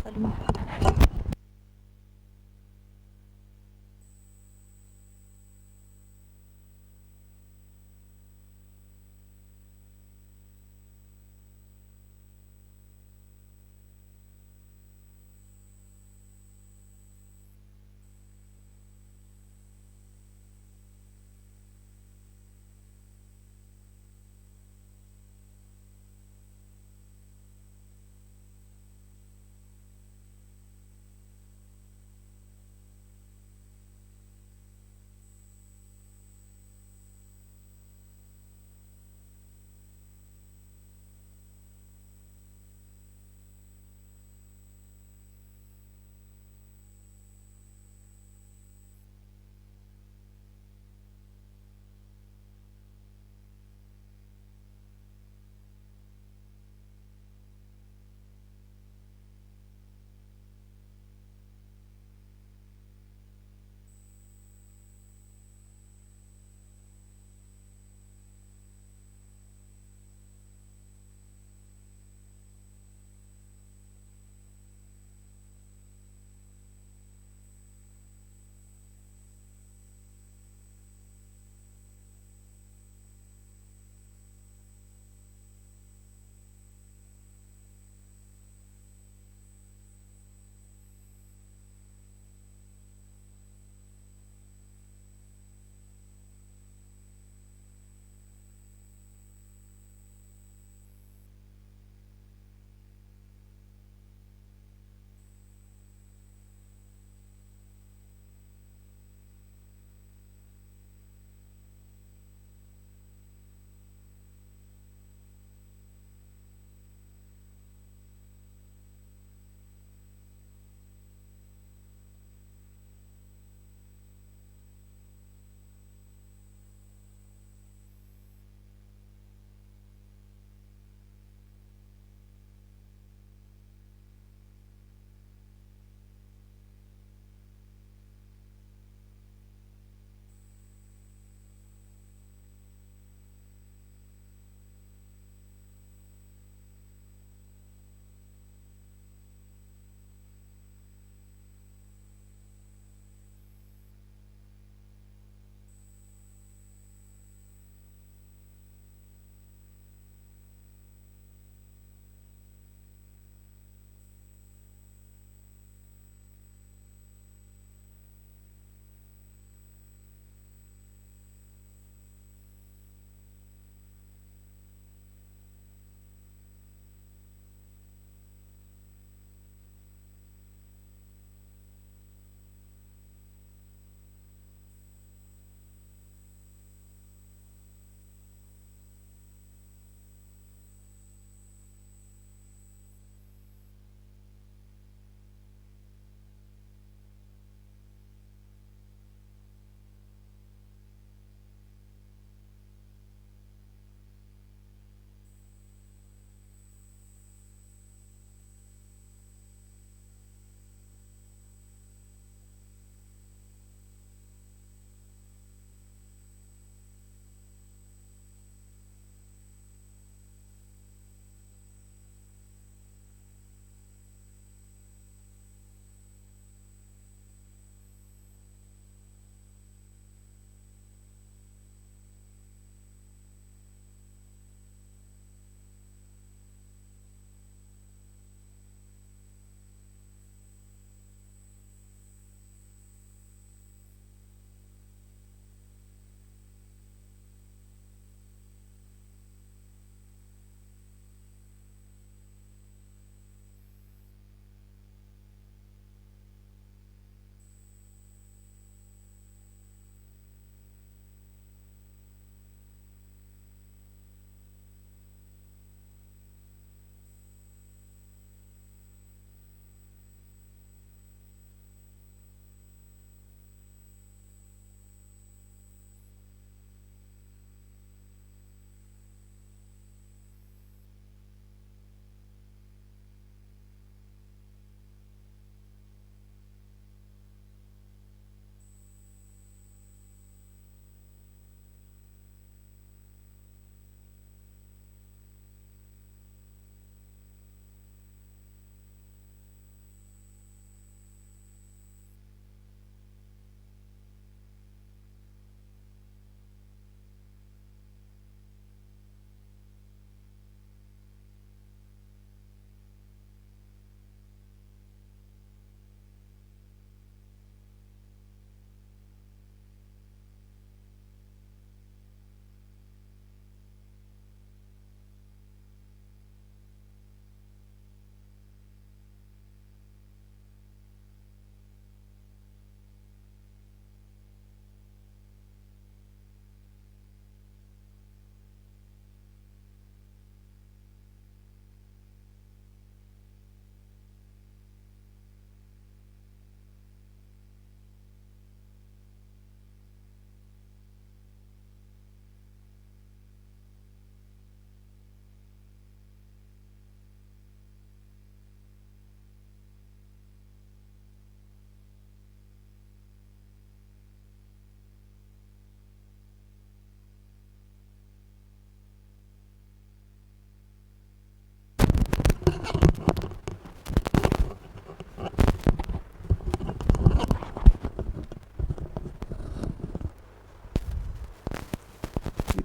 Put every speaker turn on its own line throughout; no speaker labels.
करूँ।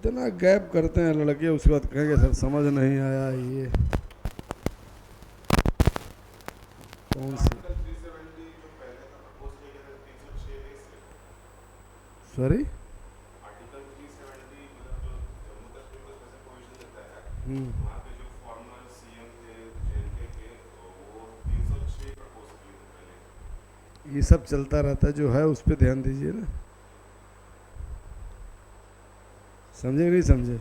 इतना गैप करते हैं लड़के, उसके बाद कहेंगे सर समझ नहीं आया ये कौन सी। सॉरी। ये सब चलता रहता है, जो है उस पर ध्यान दीजिए ना। समझे कि नहीं समझे?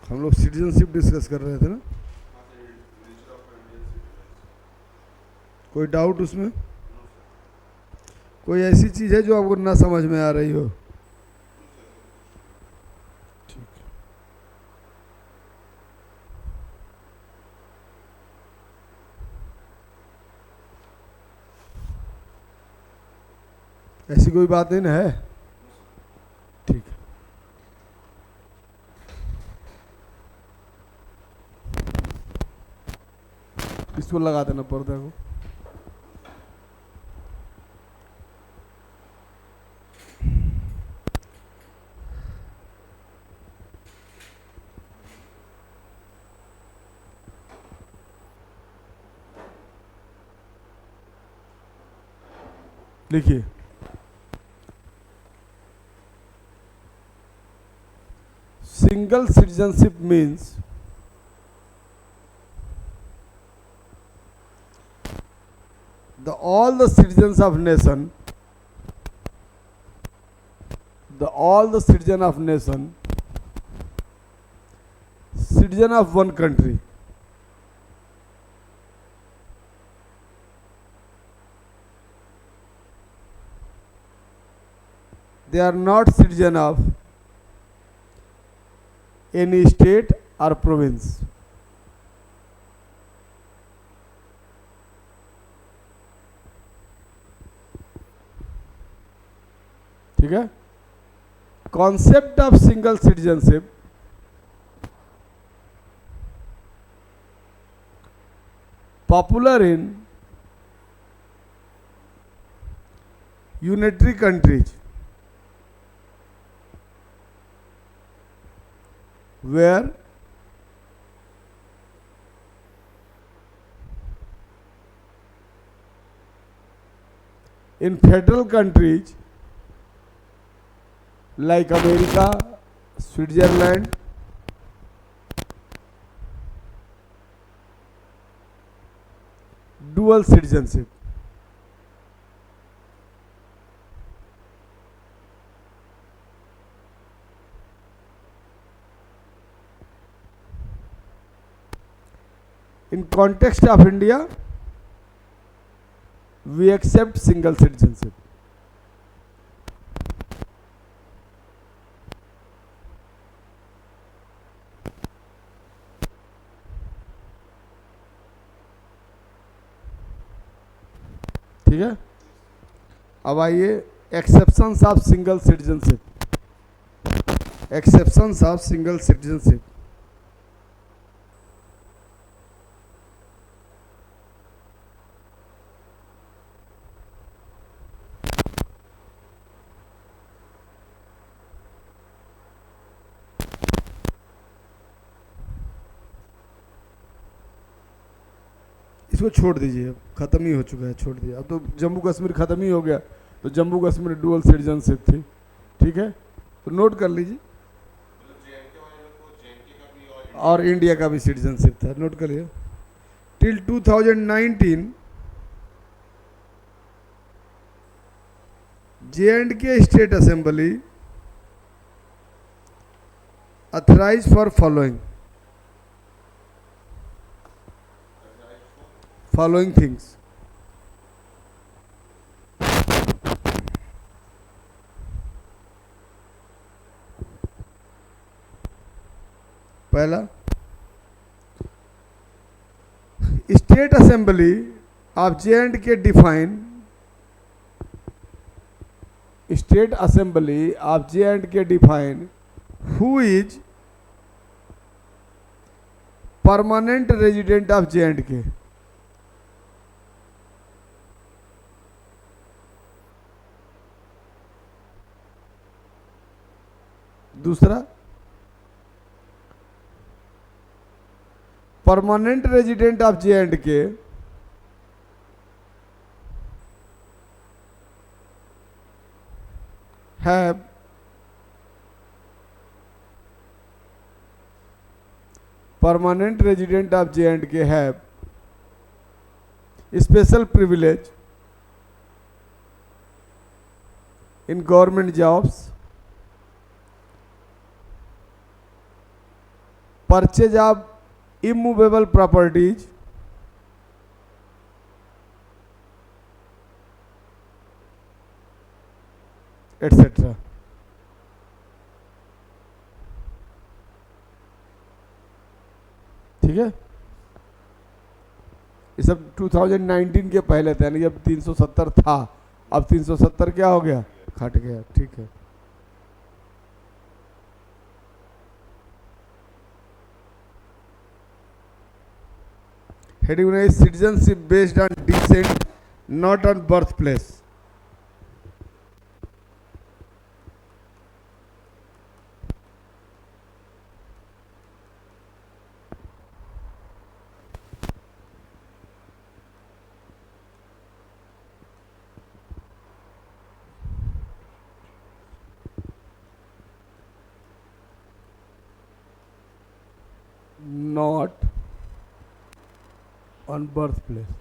हम लोग सिटीजनशिप डिस्कस कर रहे थे ना, कोई डाउट उसमें? कोई ऐसी चीज है जो आपको ना समझ में आ रही हो? ऐसी कोई बात नहीं ना है? ठीक है। इसको लगा देना पर्दा को। देखिए, single citizenship means all the citizens of nation, all the citizen of nation, citizen of one country, they are not citizen of any state or province. ठीक है? Concept of single citizenship popular in unitary countries where in federal countries like America, Switzerland, dual citizenship. In context of India, we accept single citizenship. ठीक है? अब आइए exceptions of single citizenship. Exceptions of single citizenship. इसको छोड़ दीजिए, अब खत्म ही हो चुका है, छोड़ दिया। अब तो जम्मू कश्मीर खत्म ही हो गया, तो जम्मू कश्मीर डुअल सिटीजनशिप थी। ठीक है, तो नोट कर लीजिए। और इंडिया का भी सिटीजनशिप था, नोट कर लिया। Till 2019 J&K state assembly authorise for following things. पहला, state assembly of J&K define, state assembly of J&K define who is permanent resident of J&K, दूसरा permanent resident of J&K have permanent resident of J&K have special privilege in government jobs, purchase of immovable properties, etc. ठीक है, ये सब 2019 के पहले थे, यानी जब 370 था, अब 370 क्या हो गया, घट गया। ठीक है, हेडिंग है citizenship based on descent not on birth place. Not on birthplace.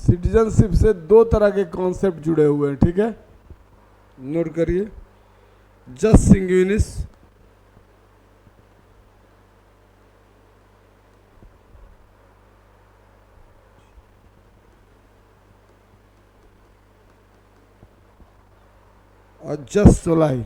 Citizenship से दो तरह के कॉन्सेप्ट जुड़े हुए हैं। ठीक है, नोट करिए, जस सिंग्यूनिस और jus soli.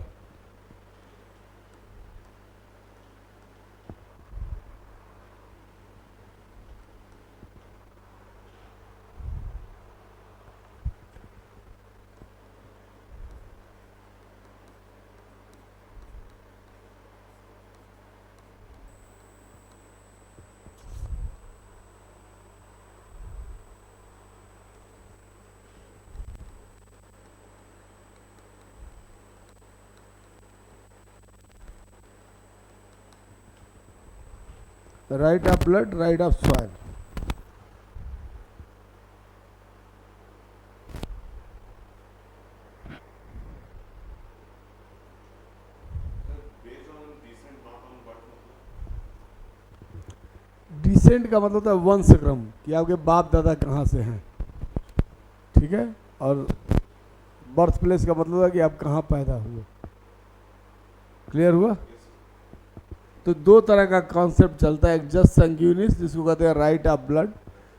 Right of blood, right of soil. Descent का मतलब होता है वंश क्रम, कि आपके बाप दादा कहाँ से हैं। ठीक है, और बर्थ प्लेस का मतलब है कि आप कहाँ पैदा हुए। क्लियर हुआ? तो दो तरह का कॉन्सेप्ट चलता है, एक जस्ट संग्यूनिस जिसको कहते हैं राइट ऑफ ब्लड।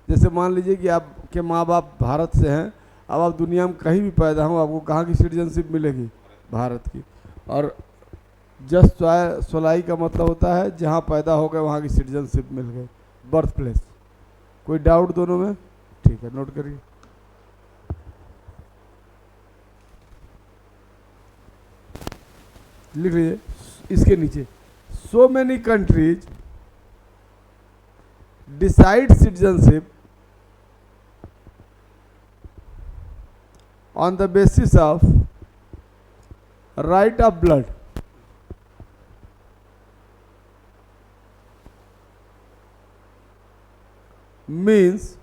जैसे मान लीजिए कि आपके माँ बाप भारत से हैं, अब आप दुनिया में कहीं भी पैदा हो, आपको कहाँ की सिटीजनशिप मिलेगी, भारत की। और जस्ट सोलाई का मतलब होता है जहाँ पैदा हो गए वहाँ की सिटीजनशिप मिल गई, बर्थ प्लेस। कोई डाउट दोनों में? ठीक है, नोट करिए। लिख लीजिए इसके नीचे, so many countries decide citizenship on the basis of right of blood. Means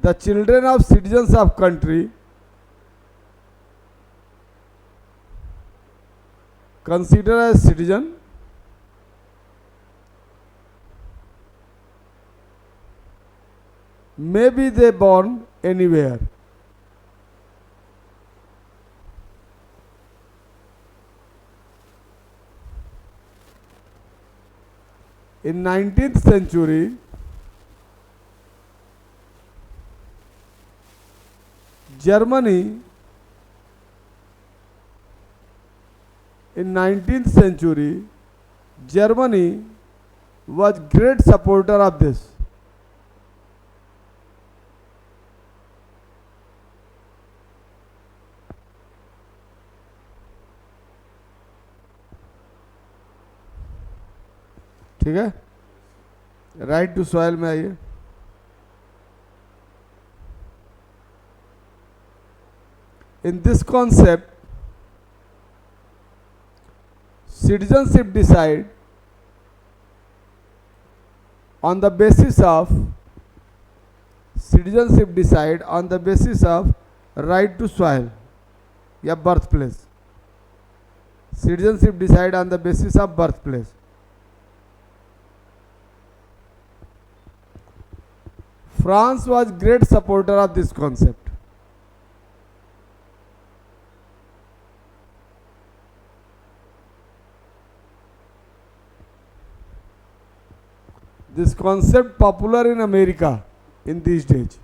the children of citizens of country consider as citizen maybe they born anywhere. In 19th century Germany in 19th century, Germany was great supporter of this. ठीक है, right to soil में आइए. In this concept, citizenship decide on the basis of right to soil या birthplace. Citizenship decide on the basis of birthplace. France was great supporter of this concept. This concept popular in America in these days.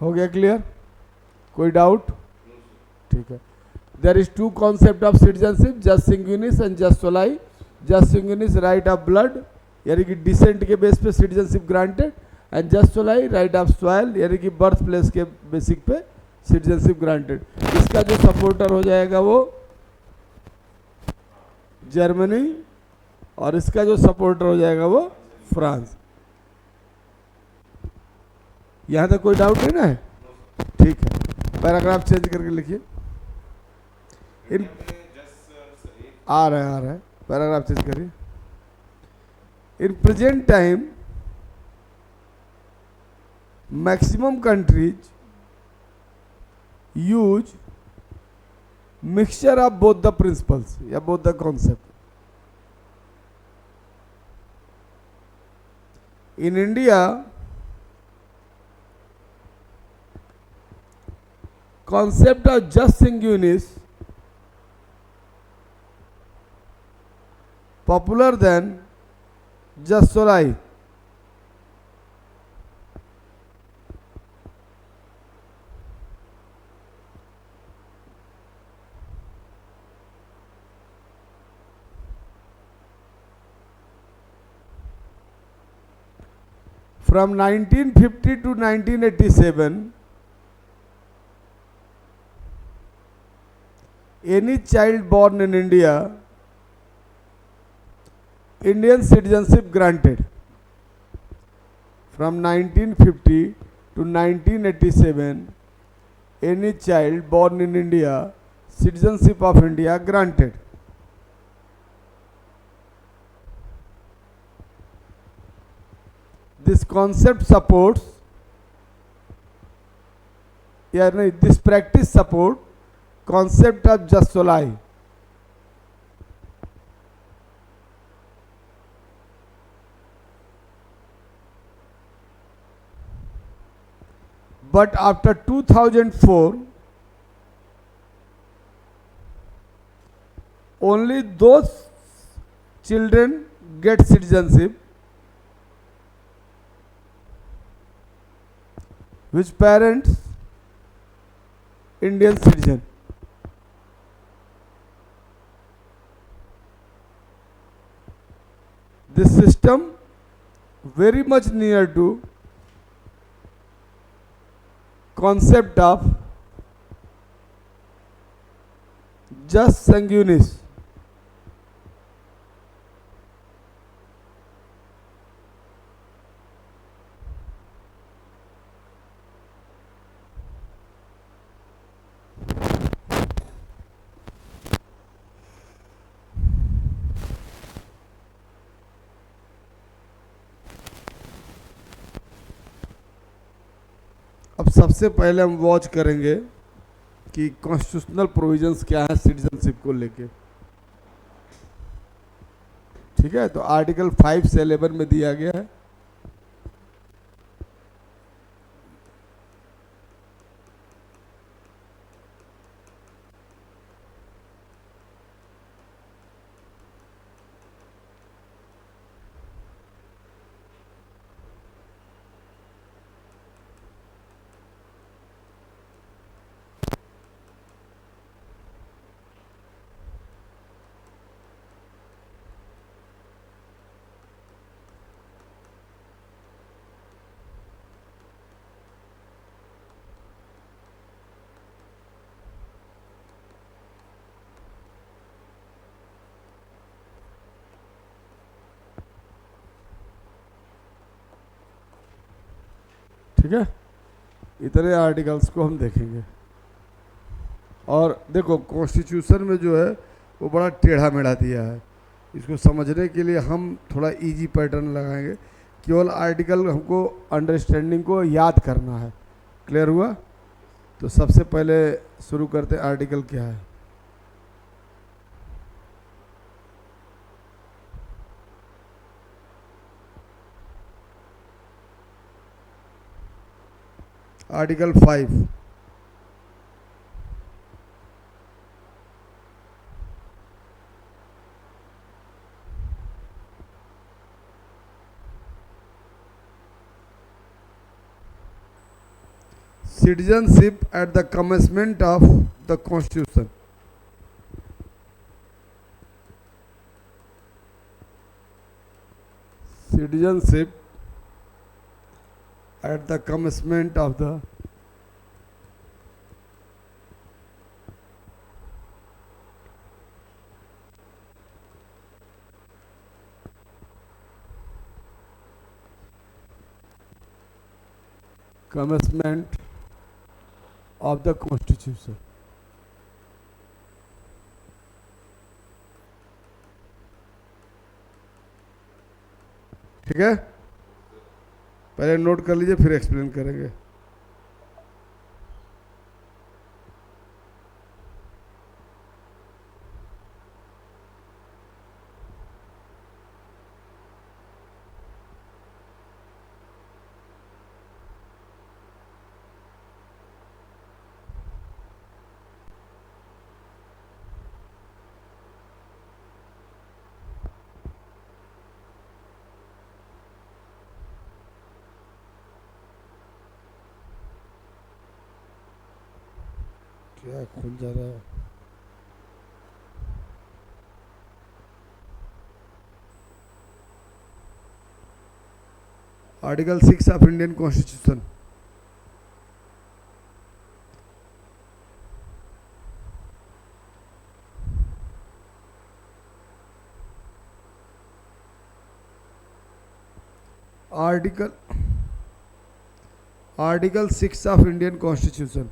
हो गया clear? कोई doubt? ठीक है. There is two concept of citizenship, jus sanguinis and jus soli. Jus sanguinis right of blood, यानी कि decent के base पे citizenship granted, and जस सोलाई राइट ऑफ सॉइल यानी कि बर्थ प्लेस के बेसिक पे सिटीजनशिप ग्रांटेड. इसका जो सपोर्टर हो जाएगा वो जर्मनी, और इसका जो सपोर्टर हो जाएगा वो फ्रांस. यहां तक कोई डाउट नहीं ना है? ठीक है, पैराग्राफ चेंज करके लिखिए. इन आ रहा है पैराग्राफ चेंज करिए. In present time maximum countries use mixture of both the principles या both the concept. In India concept of jus sanguinis popular than jus soli. From 1950 to 1987, any child born in India, Indian citizenship granted. From 1950 to 1987, any child born in India, citizenship of India granted. This concept supports, this practice support concept of jus soli. But after 2004, only those children get citizenship which parents Indian citizen. This system very much near to concept of jus sanguinis. अब सबसे पहले हम watch करेंगे कि constitutional provisions क्या है citizenship को लेके. ठीक है, तो आर्टिकल 5 से 11 में दिया गया है. ठीक है, इतने आर्टिकल्स को हम देखेंगे। और देखो कॉन्स्टिट्यूशन में जो है वो बड़ा टेढ़ा मेढ़ा दिया है, इसको समझने के लिए हम थोड़ा इजी पैटर्न लगाएंगे। केवल आर्टिकल हमको अंडरस्टैंडिंग को याद करना है। क्लियर हुआ? तो सबसे पहले शुरू करते हैं, आर्टिकल क्या है। Article 5, citizenship at the commencement of the constitution। citizenship at the commencement of the constitution। ठीक है, पहले नोट कर लीजिए फिर एक्सप्लेन करेंगे। क्या खुल जा रहा है? Article 6 of Indian constitution. Article 6 of Indian constitution.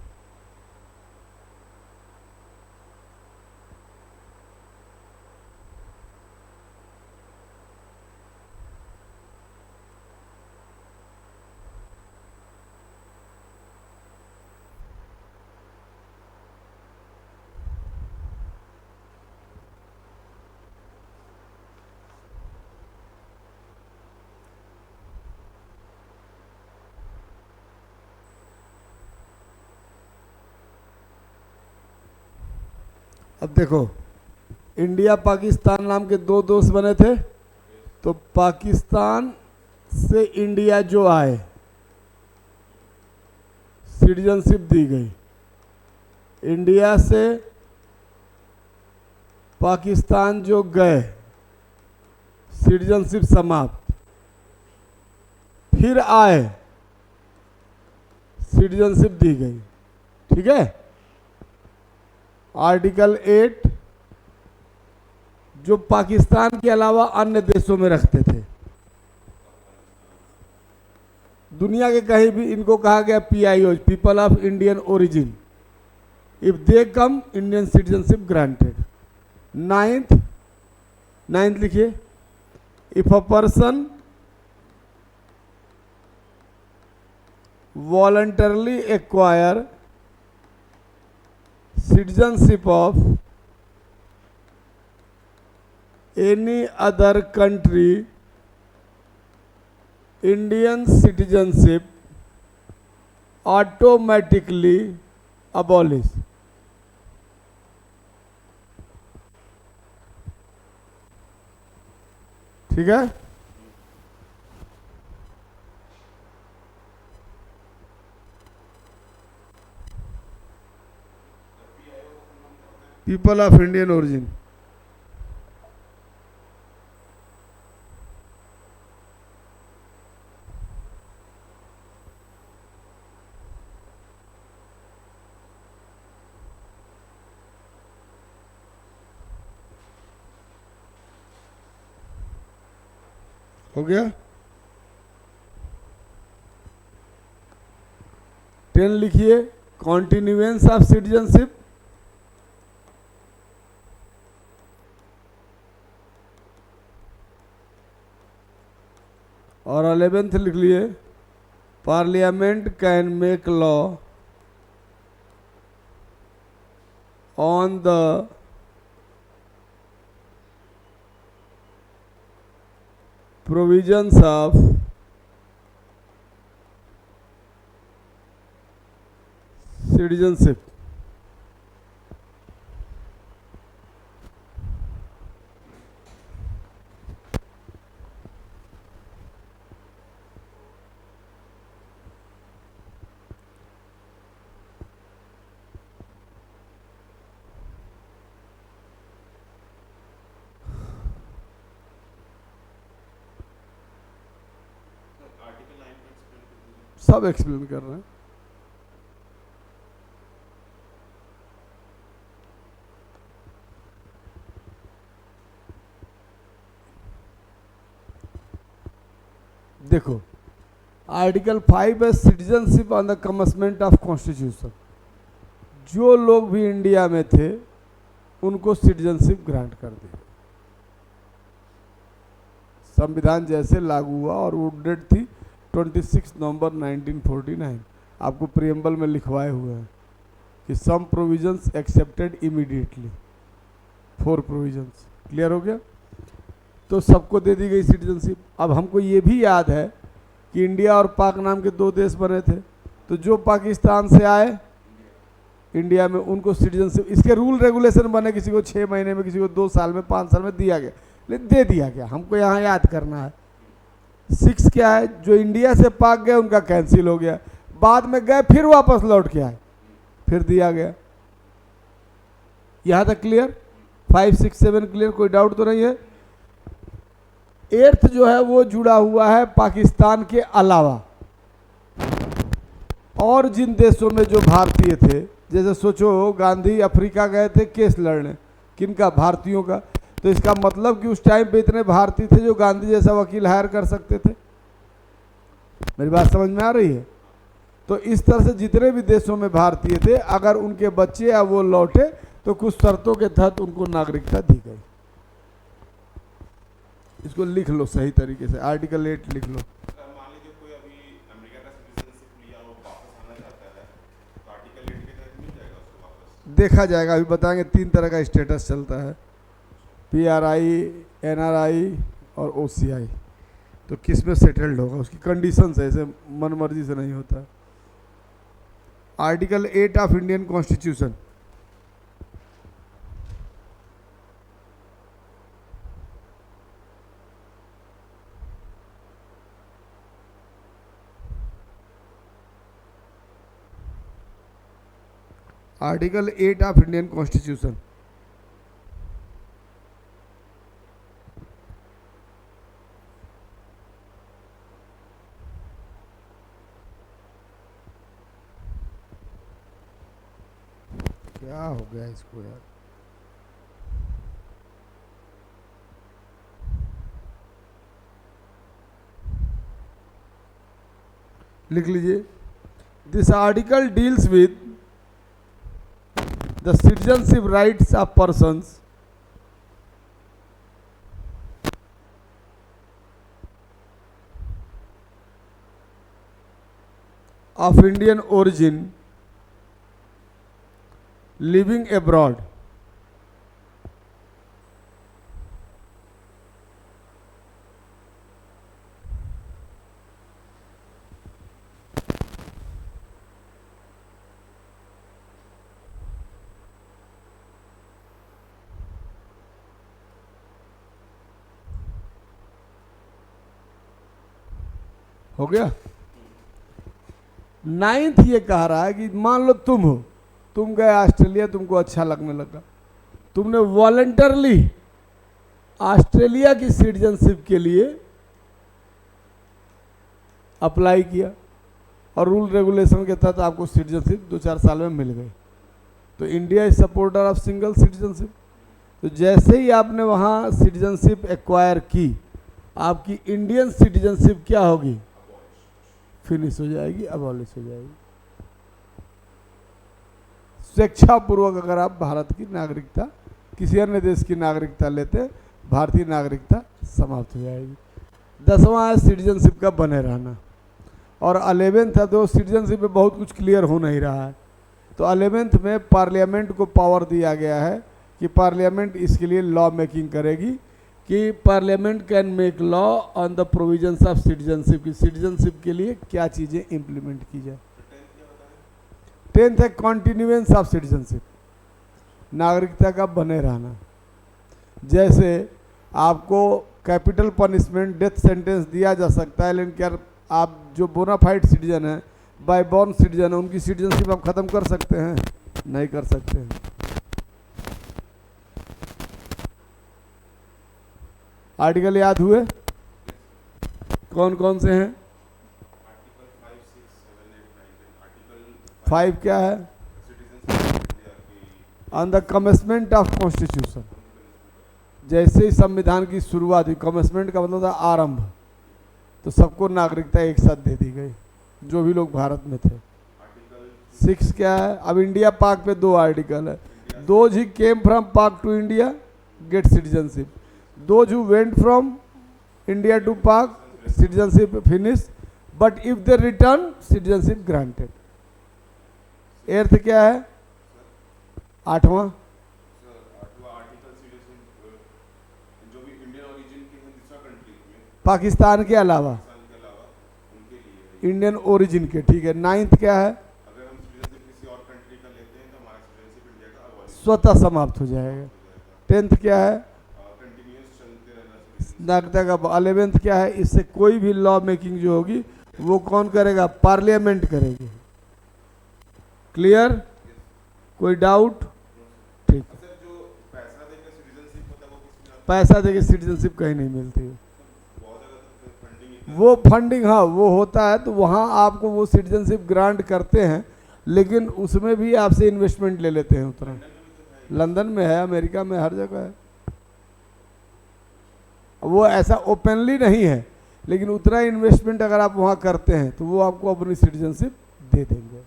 अब देखो, इंडिया पाकिस्तान नाम के दो दोस्त बने थे, तो पाकिस्तान से इंडिया जो आए सिटीजनशिप दी गई, इंडिया से पाकिस्तान जो गए सिटीजनशिप समाप्त, फिर आए सिटीजनशिप दी गई। ठीक है, आर्टिकल 8 जो पाकिस्तान के अलावा अन्य देशों में रखते थे, दुनिया के कहीं भी इनको कहा गया PIO, people of Indian origin. If they come, Indian citizenship granted. Ninth लिखिए, if a person voluntarily acquire citizenship of any other country, Indian citizenship automatically abolish। ठीक है, पीपल ऑफ इंडियन ओरिजिन। हो गया? 10 लिखिए, कॉन्टिन्यूएंस ऑफ सिटीजनशिप। और 11th लिख लिए, parliament can make law on the provisions of citizenship। सब एक्सप्लेन कर रहे हैं। देखो, आर्टिकल 5 है citizenship on the commencement of constitution. जो लोग भी इंडिया में थे उनको सिटीजनशिप ग्रांट कर दी। संविधान जैसे लागू हुआ और वो डेट थी 26 नवंबर 1949। आपको प्रियम्बल में लिखवाए हुए हैं कि some provisions accepted immediately, 4 provisions. Clear हो गया? तो सबको दे दी गई सिटीजनशिप। अब हमको ये भी याद है कि इंडिया और पाक नाम के 2 देश बने थे, तो जो पाकिस्तान से आए इंडिया में उनको सिटीजनशिप, इसके रूल रेगुलेशन बने, किसी को 6 महीने में, किसी को 2 साल में, 5 साल में दिया गया, लेकिन दे दिया गया। हमको यहाँ याद करना है। 6 क्या है, जो इंडिया से पाक गए उनका कैंसिल हो गया, बाद में गए फिर वापस लौट के आए, फिर दिया गया। यहाँ तक क्लियर? 5, 6, 7 क्लियर? कोई डाउट तो नहीं है? 8th जो है वो जुड़ा हुआ है पाकिस्तान के अलावा और जिन देशों में जो भारतीय थे। जैसे सोचो गांधी अफ्रीका गए थे केस लड़ने, किनका? भारतीयों का। तो इसका मतलब कि उस टाइम पे इतने भारतीय थे जो गांधी जैसा वकील हायर कर सकते थे। मेरी बात समझ में आ रही है? तो इस तरह से जितने भी देशों में भारतीय थे, अगर उनके बच्चे या वो लौटे तो कुछ शर्तों के तहत उनको नागरिकता दी गई। इसको लिख लो सही तरीके से, आर्टिकल 8 लिख लो।
मान लीजिए कोई अभी अमेरिका का सिटीजनशिप लिया हो, वापस आना चाहता है, तो आर्टिकल 8 के तहत मिल जाएगा उसको वापस?
देखा जाएगा, अभी बताएंगे। 3 तरह का स्टेटस चलता है, PRI, NRI और OCI। तो किस में सेटल्ड होगा, उसकी कंडीशंस है, ऐसे मन मर्जी से नहीं होता। Article 8 of Indian constitution. Article 8 of Indian constitution. क्या हो गया इसको यार? लिख लीजिए, this article deals with the citizenship rights of persons of Indian origin living abroad हो गया। 9th ये कह रहा है कि मान लो तुम हो, तुम गए ऑस्ट्रेलिया, तुमको अच्छा लगने लगा, तुमने वॉलंटरली ऑस्ट्रेलिया की सिटीजनशिप के लिए अप्लाई किया और रूल रेगुलेशन के तहत आपको सिटीजनशिप 2-4 साल में मिल गई। तो India is supporter of single citizenship. तो जैसे ही आपने वहाँ सिटीजनशिप एक्वायर की, आपकी इंडियन सिटीजनशिप क्या होगी? फिनिश हो जाएगी, अबॉलिश हो जाएगी। स्वेच्छापूर्वक अगर आप भारत की नागरिकता, किसी अन्य देश की नागरिकता लेते, भारतीय नागरिकता समाप्त हो जाएगी। 10वां है सिटीजनशिप का बने रहना। और 11th है, तो सिटीजनशिप में बहुत कुछ क्लियर हो नहीं रहा है। तो 11th में पार्लियामेंट को पावर दिया गया है कि पार्लियामेंट इसके लिए लॉ मेकिंग करेगी, कि parliament can make law on the provisions of citizenship, की सिटीजनशिप के लिए क्या चीज़ें इम्प्लीमेंट की जाए। 10th है कॉन्टिन्यूएंस ऑफ सिटीजनशिप, नागरिकता का बने रहना। जैसे आपको कैपिटल पनिशमेंट, डेथ सेंटेंस दिया जा सकता है, लेकिन क्या आप जो बोनाफाइड सिटीजन है, बाय बॉर्न सिटीजन है, उनकी सिटीजनशिप आप खत्म कर सकते हैं? नहीं कर सकते हैं। आर्टिकल याद हुए? कौन कौन से हैं? 5 क्या है? On the commencement of constitution, जैसे ही संविधान की शुरुआत हुई, कमेंसमेंट का मतलब था आरंभ, तो सबको नागरिकता एक साथ दे दी गई जो भी लोग भारत में थे। 6 क्या है? अब इंडिया पाक पे 2 आर्टिकल है। Those he came from Pak to India get citizenship, those who went from India to Pak citizenship finish, but if they return citizenship granted. 8th क्या है? 8वां पाकिस्तान के अलावा इंडियन ओरिजिन के, ठीक है। 9th क्या है? स्वतः समाप्त हो जाएगा। 10th क्या है? नागरिकता का। 11th क्या है? इससे कोई भी लॉ मेकिंग जो होगी वो कौन करेगा? पार्लियामेंट करेगी। क्लियर? कोई डाउट? ठीक है। पैसा देके सिटीजनशिप कहीं नहीं मिलती है। वो फंडिंग, हाँ वो होता है, तो वहाँ आपको वो सिटीजनशिप ग्रांट करते हैं, लेकिन उसमें भी आपसे इन्वेस्टमेंट ले लेते हैं उतना। लंदन में है, अमेरिका में, हर जगह है। वो ऐसा ओपनली नहीं है, लेकिन उतना इन्वेस्टमेंट अगर आप वहाँ करते हैं तो वो आपको अपनी सिटीजनशिप दे देंगे।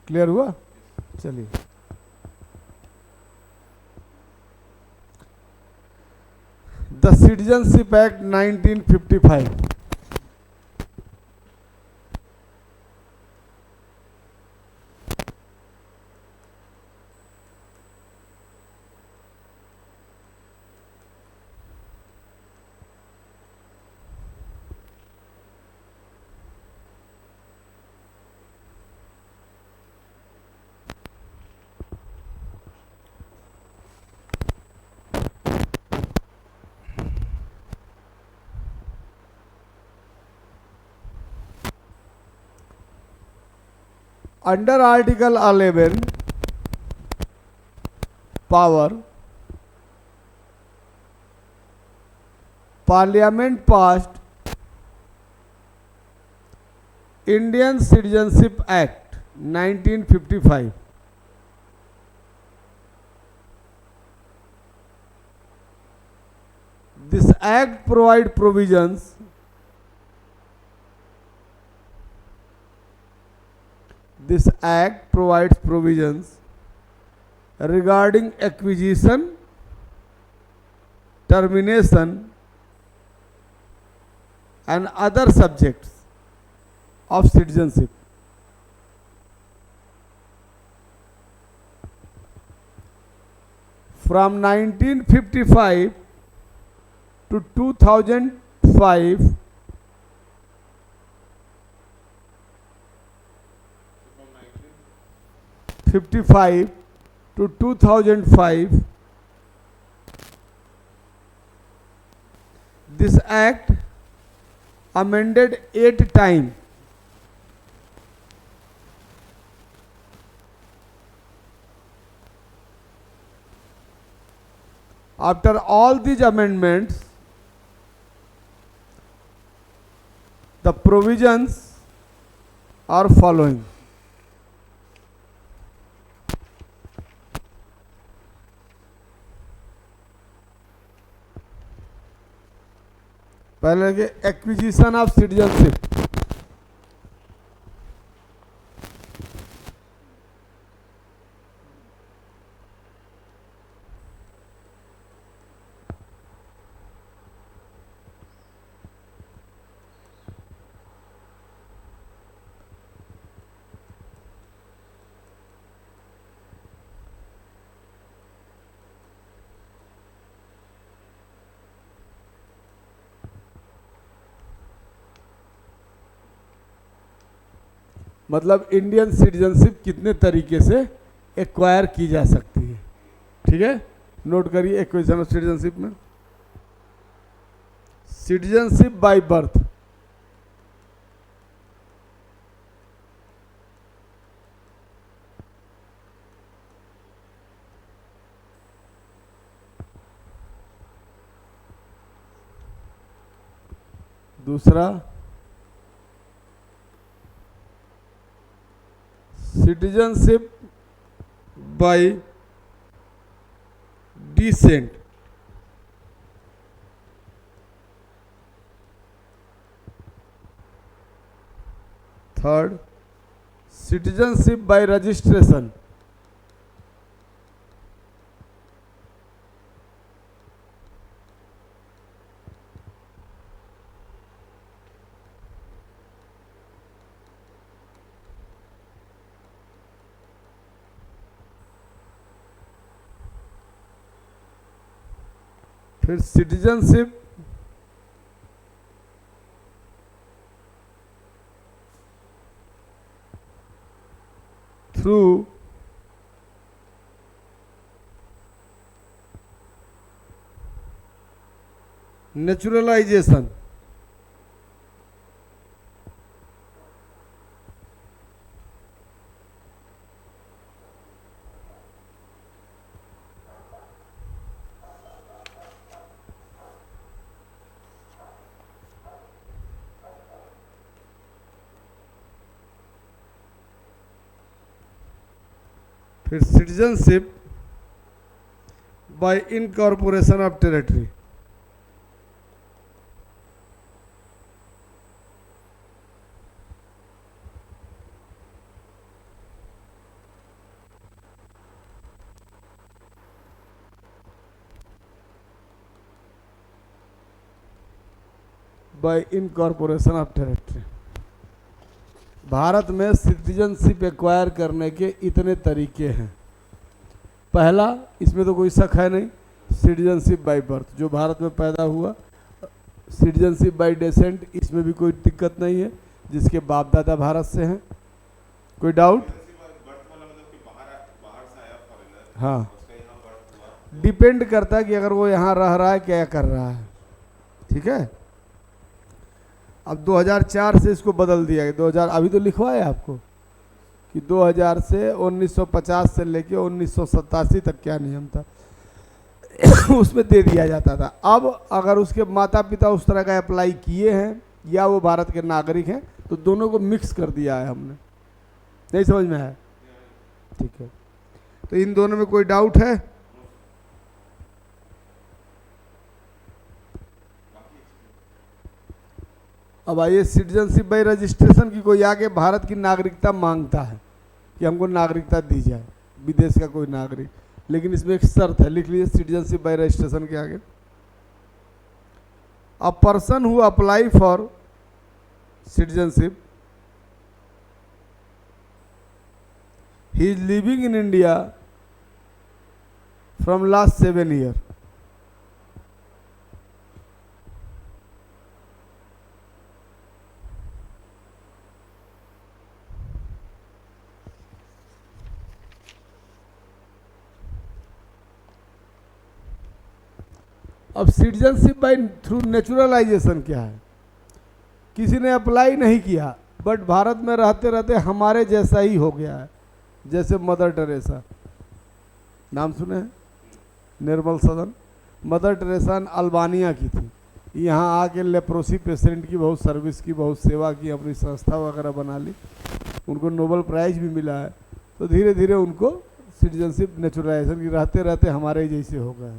क्लियर हुआ? चलिए, the citizenship act 1955। Under Article 11, power, Parliament passed Indian Citizenship Act 1955. This act provides provisions regarding acquisition, termination and other subjects of citizenship. From 1955 to 2005, to 2005, this act amended 8 times. After all these amendments, the provisions are following. पहले के acquisition of citizenship, मतलब Indian citizenship कितने तरीके से acquire की जा सकती है। ठीक है, नोट करिए एक्विजिशन ऑफ सिटीजनशिप में सिटीजनशिप बाय बर्थ, दूसरा citizenship by decent, third citizenship by registration, फिर सिटीजनशिप थ्रू नेचुरलाइजेशन, फिर citizenship by incorporation of territory, bye incorporation of territory. Bharat में सिटीजनशिप एक्वायर करने के इतने तरीके हैं। पहला, इसमें तो कोई शक है नहीं, सिटीजनशिप बाय बर्थ, जो भारत में पैदा हुआ। सिटीजनशिप बाय डेसेंट, इसमें भी कोई दिक्कत नहीं है, जिसके बाप दादा भारत से हैं। कोई डाउट?
बर्थ वाला मतलब कि बाहर से आया फॉरेनर,
हाँ,
उसका यहाँ बर्थ हुआ।
डिपेंड करता है कि अगर वो यहाँ रह रहा है क्या कर रहा है। ठीक है, अब 2004 से इसको बदल दिया गया। 2000 अभी तो लिखवाया आपको कि 2000 से 1950 से लेके 1987 तक क्या नियम था उसमें दे दिया जाता था। अब अगर उसके माता पिता उस तरह का अप्लाई किए हैं या वो भारत के नागरिक हैं तो दोनों को मिक्स कर दिया है हमने। नहीं समझ में आया? ठीक है, तो इन दोनों में कोई डाउट है? अब आइए सिटीजनशिप बाय रजिस्ट्रेशन की। कोई आगे भारत की नागरिकता मांगता है कि हमको नागरिकता दी जाए, विदेश का कोई नागरिक, लेकिन इसमें एक शर्त है, लिख लीजिए सिटीजनशिप बाय रजिस्ट्रेशन के आगे। A person who apply for citizenship, he is living in India from last 7 year. अब सिटीजनशिप बाय थ्रू नेचुरलाइजेशन क्या है? किसी ने अप्लाई नहीं किया बट भारत में रहते रहते हमारे जैसा ही हो गया है, जैसे मदर टेरेसा, नाम सुने हैं? निर्मल सदन। मदर टेरेसा अल्बानिया की थी, यहाँ आके लेप्रोसी पेशेंट की बहुत सर्विस की, बहुत सेवा की, अपनी संस्था वगैरह बना ली, उनको नोबेल प्राइज भी मिला है। तो धीरे धीरे उनको सिटीजनशिप नेचुरलाइजेशन की रहते रहते हमारे जैसे हो गए।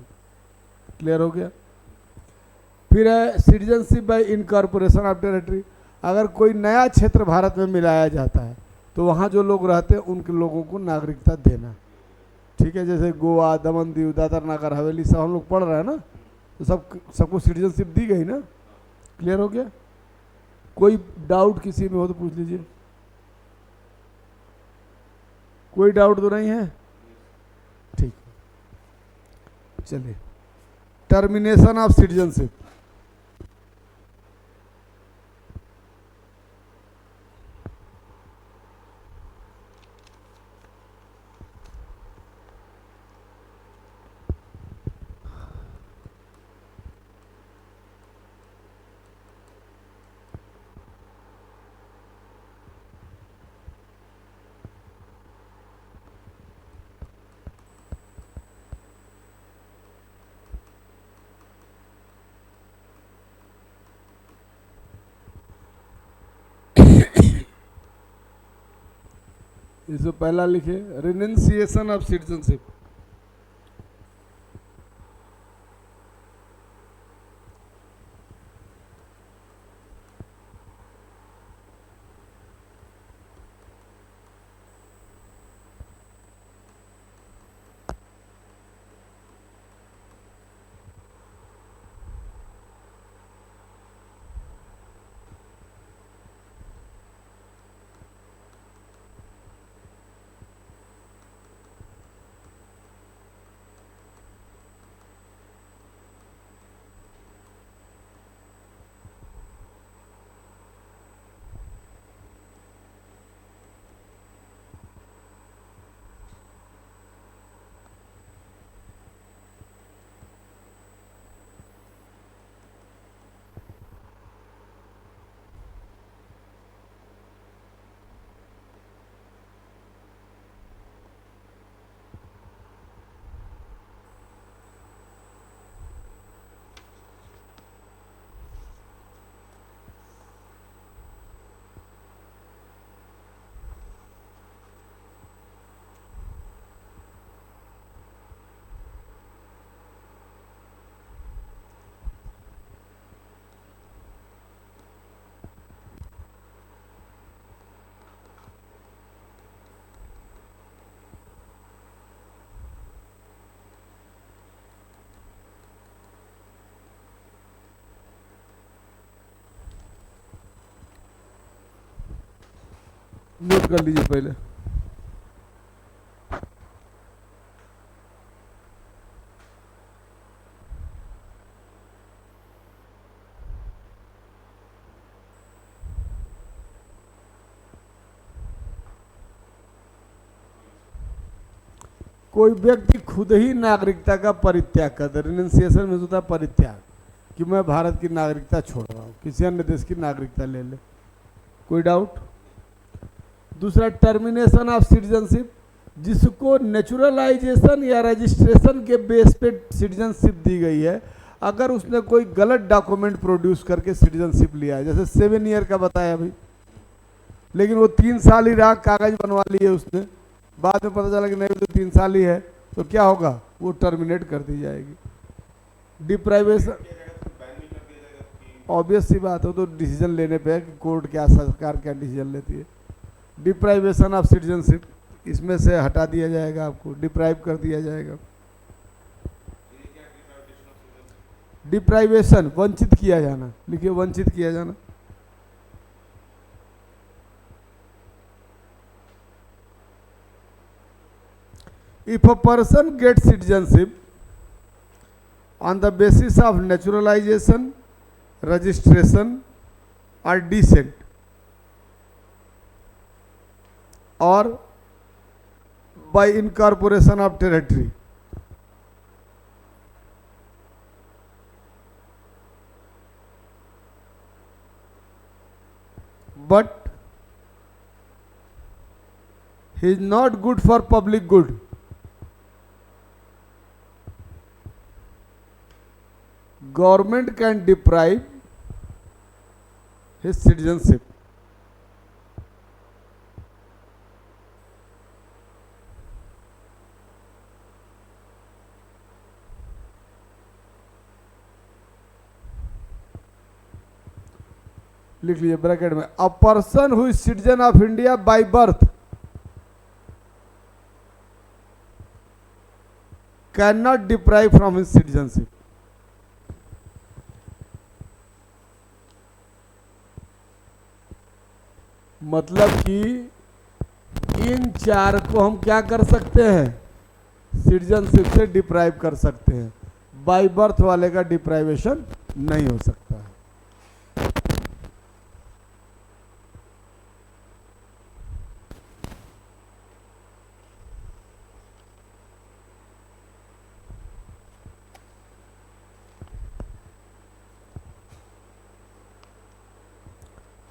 क्लियर हो गया? फिर है citizenship by incorporation of territory. अगर कोई नया क्षेत्र भारत में मिलाया जाता है तो वहाँ जो लोग रहते हैं उनके लोगों को नागरिकता देना। ठीक है, जैसे गोवा, दमन दीव, दादर नगर हवेली सब हम लोग पढ़ रहे हैं ना, तो सबको सिटीजनशिप दी गई ना। क्लियर हो गया? कोई डाउट किसी में हो तो पूछ लीजिए। कोई डाउट तो नहीं है? ठीक, चलिए। Termination of citizenship. इसको पहला लिखे, रिनंसिएशन ऑफ सिटीजनशिप। नोट कर लीजिए पहले। कोई व्यक्ति खुद ही नागरिकता का परित्याग करता है, रिनंसिएशन में होता है परित्याग, कि मैं भारत की नागरिकता छोड़ रहा हूँ, किसी अन्य देश की नागरिकता ले ले। कोई डाउट? दूसरा, टर्मिनेशन ऑफ सिटीजनशिप, जिसको नेचुरलाइजेशन या रजिस्ट्रेशन के बेस पे सिटीजनशिप दी गई है, अगर उसने कोई गलत डॉक्यूमेंट प्रोड्यूस करके सिटीजनशिप लिया है, जैसे 7 ईयर का बताया अभी, लेकिन वो 3 साल ही रहा, कागज बनवा लिए उसने, बाद में पता चला कि नहीं तो 3 साल ही है, तो क्या होगा? वो टर्मिनेट कर दी जाएगी। डिप्राइवेशन, ऑब्वियस सी बात हो, तो डिसीजन लेने पे है कि कोर्ट क्या, सरकार क्या डिसीजन लेती है। डिप्राइवेशन ऑफ सिटीजनशिप, इसमें से हटा दिया जाएगा, आपको डिप्राइव कर दिया जाएगा। डिप्राइवेशन, वंचित किया जाना, लिखिए वंचित किया जाना। If a person gets citizenship on the basis of naturalization, registration or descent, or by incorporation of territory, but he is not good for public good, government can deprive his citizenship. लिख लीजिए bracket में, a person who is citizen of India by birth can not deprive from his citizenship. मतलब कि इन 4 को हम क्या कर सकते हैं? सिटीजनशिप से डिप्राइव कर सकते हैं। बाय बर्थ वाले का डिप्राइवेशन नहीं हो सकता है।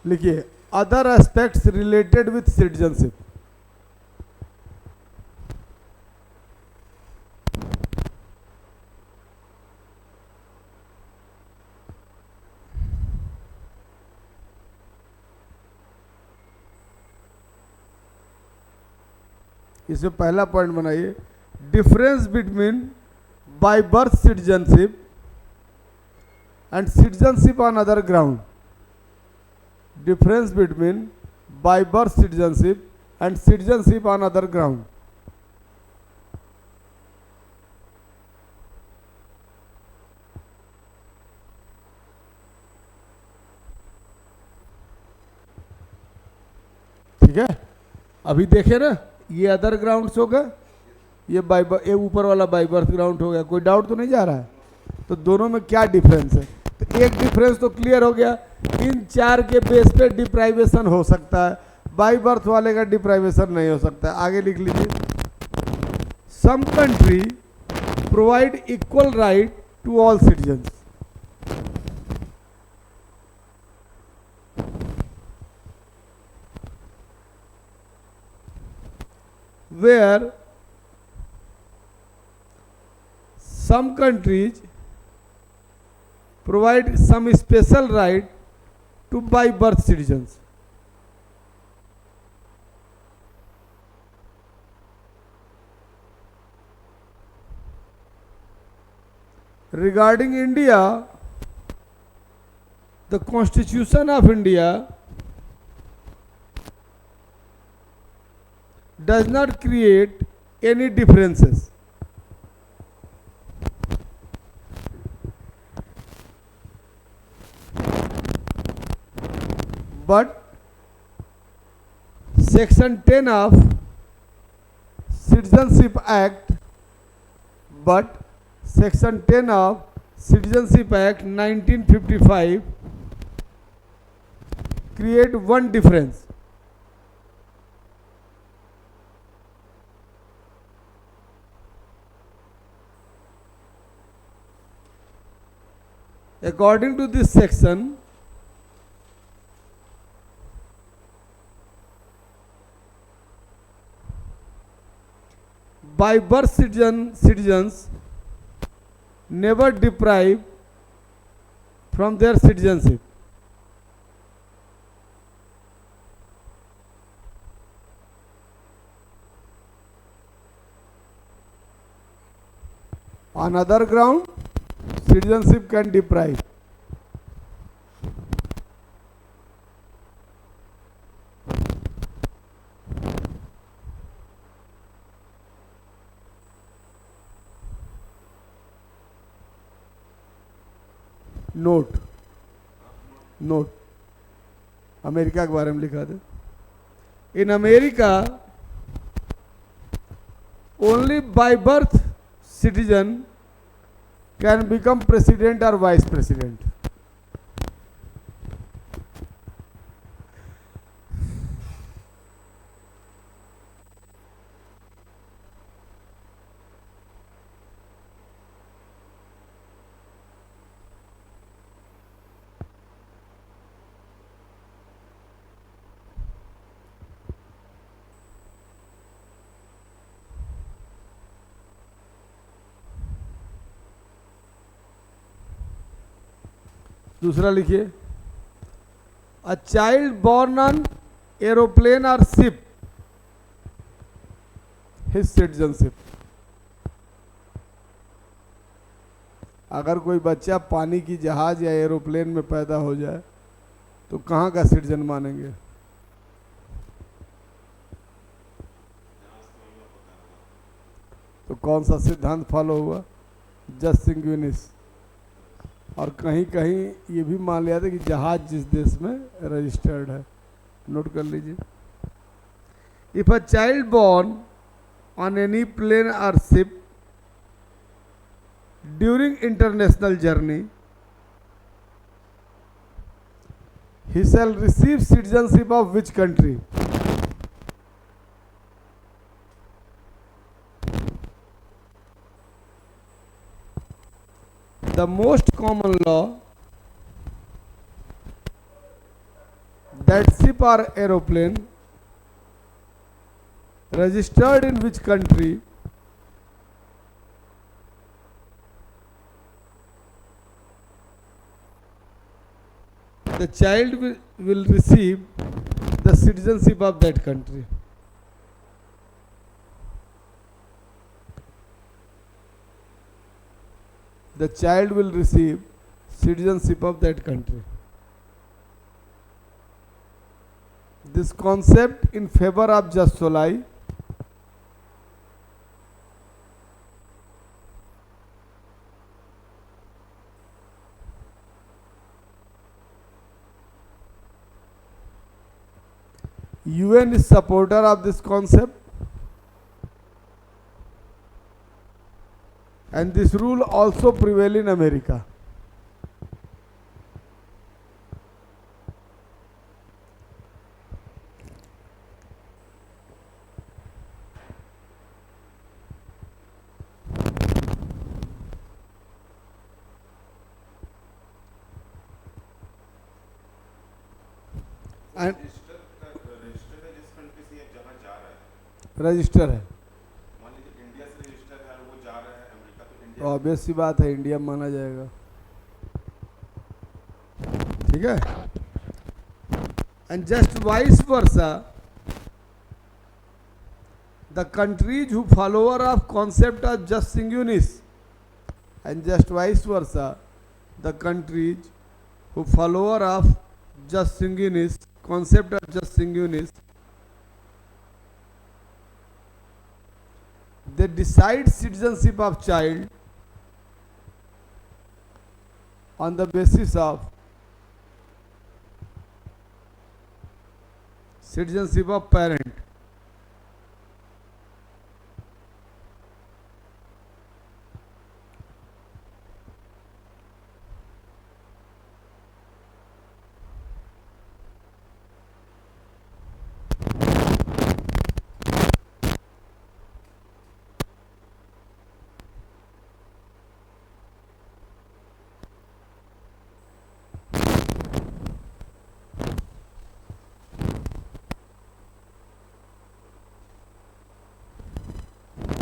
लिखिए, other aspects related with citizenship. इसमें पहला पॉइंट बनाइए, difference between by birth citizenship and citizenship on other ground, difference between by birth citizenship and citizenship on other ground. ठीक है, अभी देखे ना, ये अदर ग्राउंड्स हो गए, ये ऊपर वाला बाय बर्थ ग्राउंड हो गया। कोई डाउट तो नहीं जा रहा है? तो दोनों में क्या डिफरेंस है? तो एक डिफरेंस तो क्लियर हो गया, इन चार के बेस पे डिप्राइवेशन हो सकता है, बाय बर्थ वाले का डिप्राइवेशन नहीं हो सकता है। आगे लिख लीजिए, some country provide equal right to all citizens. Where some countries provide some special right to by birth citizens. Regarding India, the Constitution of India does not create any differences. But Section 10 of Citizenship Act, Section 10 of Citizenship Act 1955 create one difference. According to this section, by birth citizens never deprived from their citizenship. On other ground, citizenship can deprive. Note America के बारे में लिखा था। In America only by birth citizen can become president और vice president. दूसरा लिखिए, a child born on aeroplane और ship his citizenship. अगर कोई बच्चा पानी की जहाज या एरोप्लेन में पैदा हो जाए तो कहाँ का सिटीजन मानेंगे? तो कौन सा सिद्धांत फॉलो हुआ? जस्ट सिंग्विनिस। और कहीं कहीं ये भी मान लिया था कि जहाज जिस देश में रजिस्टर्ड है। नोट कर लीजिए, if a child born on any plane और ship during international journey he shall receive citizenship of which country? The most common law that ship or aeroplane registered in which country the child will receive the citizenship of that country. the child will receive citizenship of that country. This concept in favor of jus soli UN is supporter of this concept, and this rule also prevail in America. And
register है जिस country से ये जहाँ जा रहा है,
register है,
मान लीजिए इंडिया से रजिस्टर है और वो जा रहा है अमेरिका, तो
तो
इंडिया
ऑब्वियस सी बात है इंडिया माना जाएगा. ठीक है. And just vice versa, the countries who follower of concept of jus sanguinis, and just vice versa, the countries who follower of jus sanguinis, concept of jus sanguinis, they decide citizenship of child on the basis of citizenship of parent.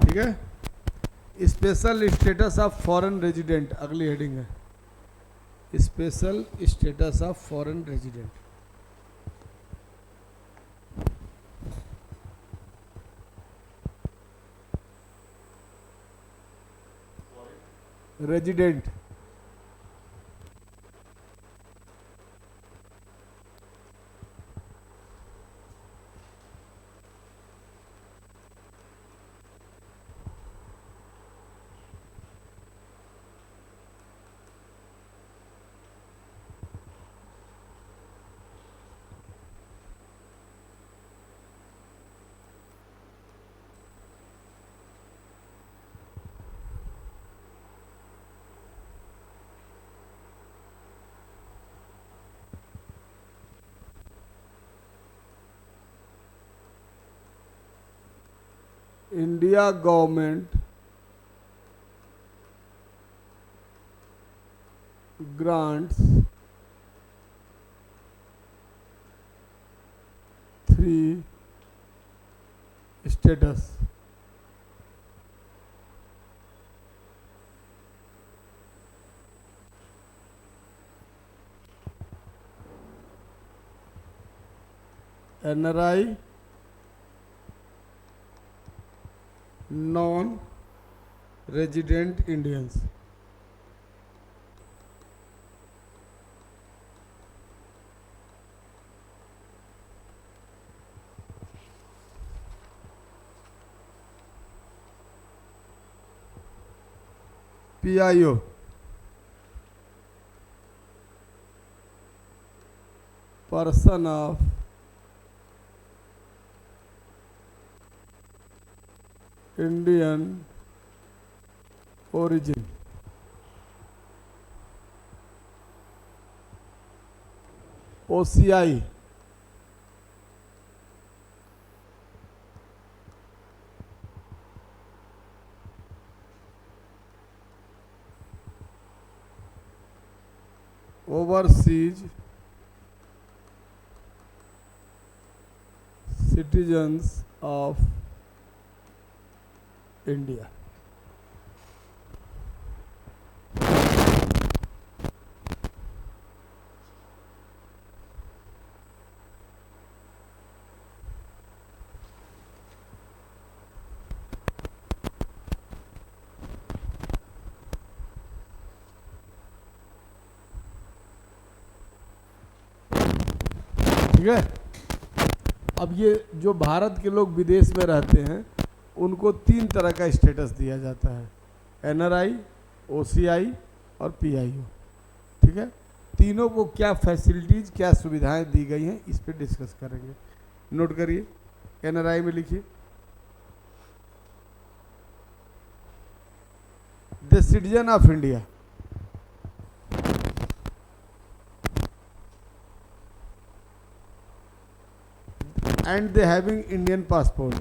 ठीक है. Special status of foreign resident अगली heading है. Special status of foreign resident. Resident India government grants 3 status. NRI, non-resident Indians. PIO, person of Indian origin. OCI, overseas citizens of India. ठीक है। अब ये जो भारत के लोग विदेश में रहते हैं उनको 3 तरह का स्टेटस दिया जाता है, NRI, OCI और PIO। ठीक है, तीनों को क्या फैसिलिटीज, क्या सुविधाएं दी गई हैं, इस पे डिस्कस करेंगे। नोट करिए, NRI में लिखिए the citizen of India, and they having Indian passport,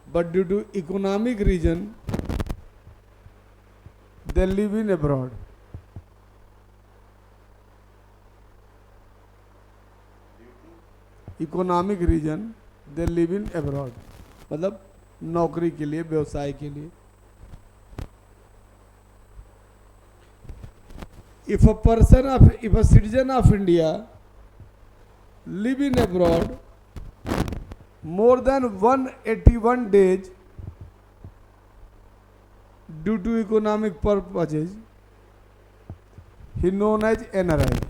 but due to economic reason they live in abroad. Economic reason they live in abroad, मतलब नौकरी के लिए, व्यवसाय के लिए। If a citizen of India live in abroad more than 181 days due to economic purposes, he known as NRI.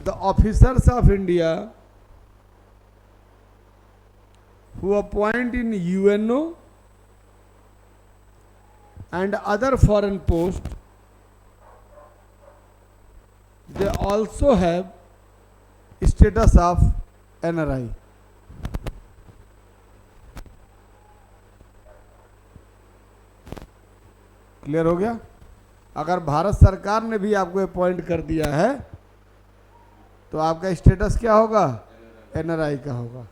The officers of India who appoint in UNO and other foreign posts, they also have status of NRI. Clear हो गया? अगर भारत सरकार ने भी आपको appoint कर दिया है तो आपका स्टेटस क्या होगा? NRI का होगा।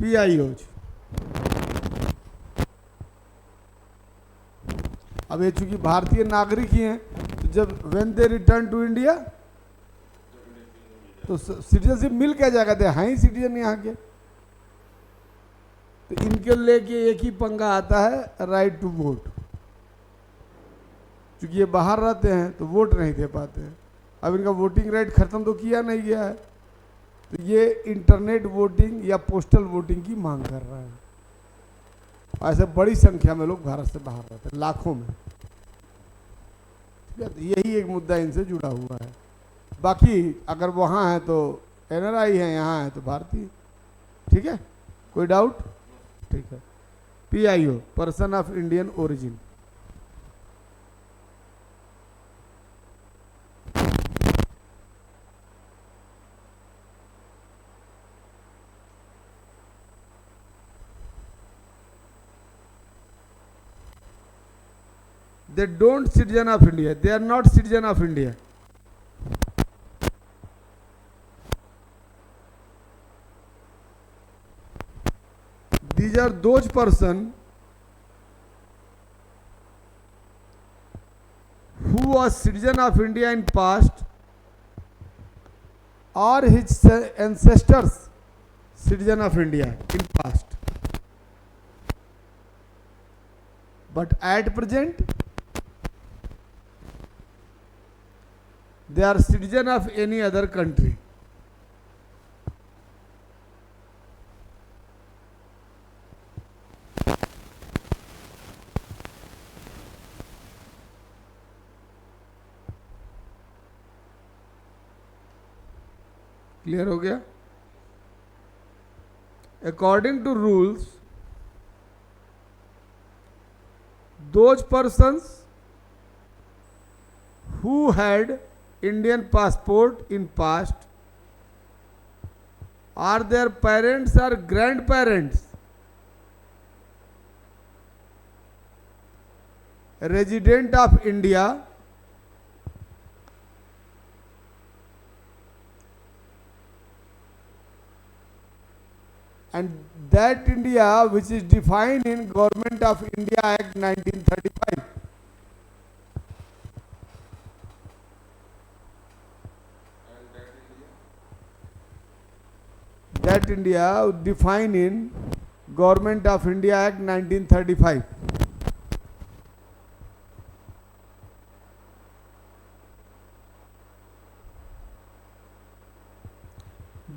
PIOs, अब ये चूंकि भारतीय नागरिक ही हैं तो जब when they return to India तो सिटीजनशिप मिल क्या जाएगा? दे हैं ही सिटीजन यहाँ के। तो इनके लेके एक ही पंगा आता है, राइट टू वोट। क्योंकि ये बाहर रहते हैं तो वोट नहीं दे पाते हैं। अब इनका वोटिंग राइट खत्म तो किया नहीं गया है, तो ये इंटरनेट वोटिंग या पोस्टल वोटिंग की मांग कर रहा है। ऐसे बड़ी संख्या में लोग भारत से बाहर रहते हैं, लाखों में। ठीक है, तो यही एक मुद्दा इनसे जुड़ा हुआ है। बाकी अगर वहाँ है तो NRI है, यहाँ है तो भारतीय। ठीक है, कोई डाउट? ठीक है। PIO, person of Indian origin. They don't citizen of India. They are not citizen of India. These are those person who was citizen of India in past or his ancestors citizen of India in past, but at present they are citizen of any other country. Clear हो गया? According to rules, those persons who had Indian passport in past or their parents or grandparents resident of India and that India which is defined in Government of India Act 1935. That India defined in Government of India Act 1935.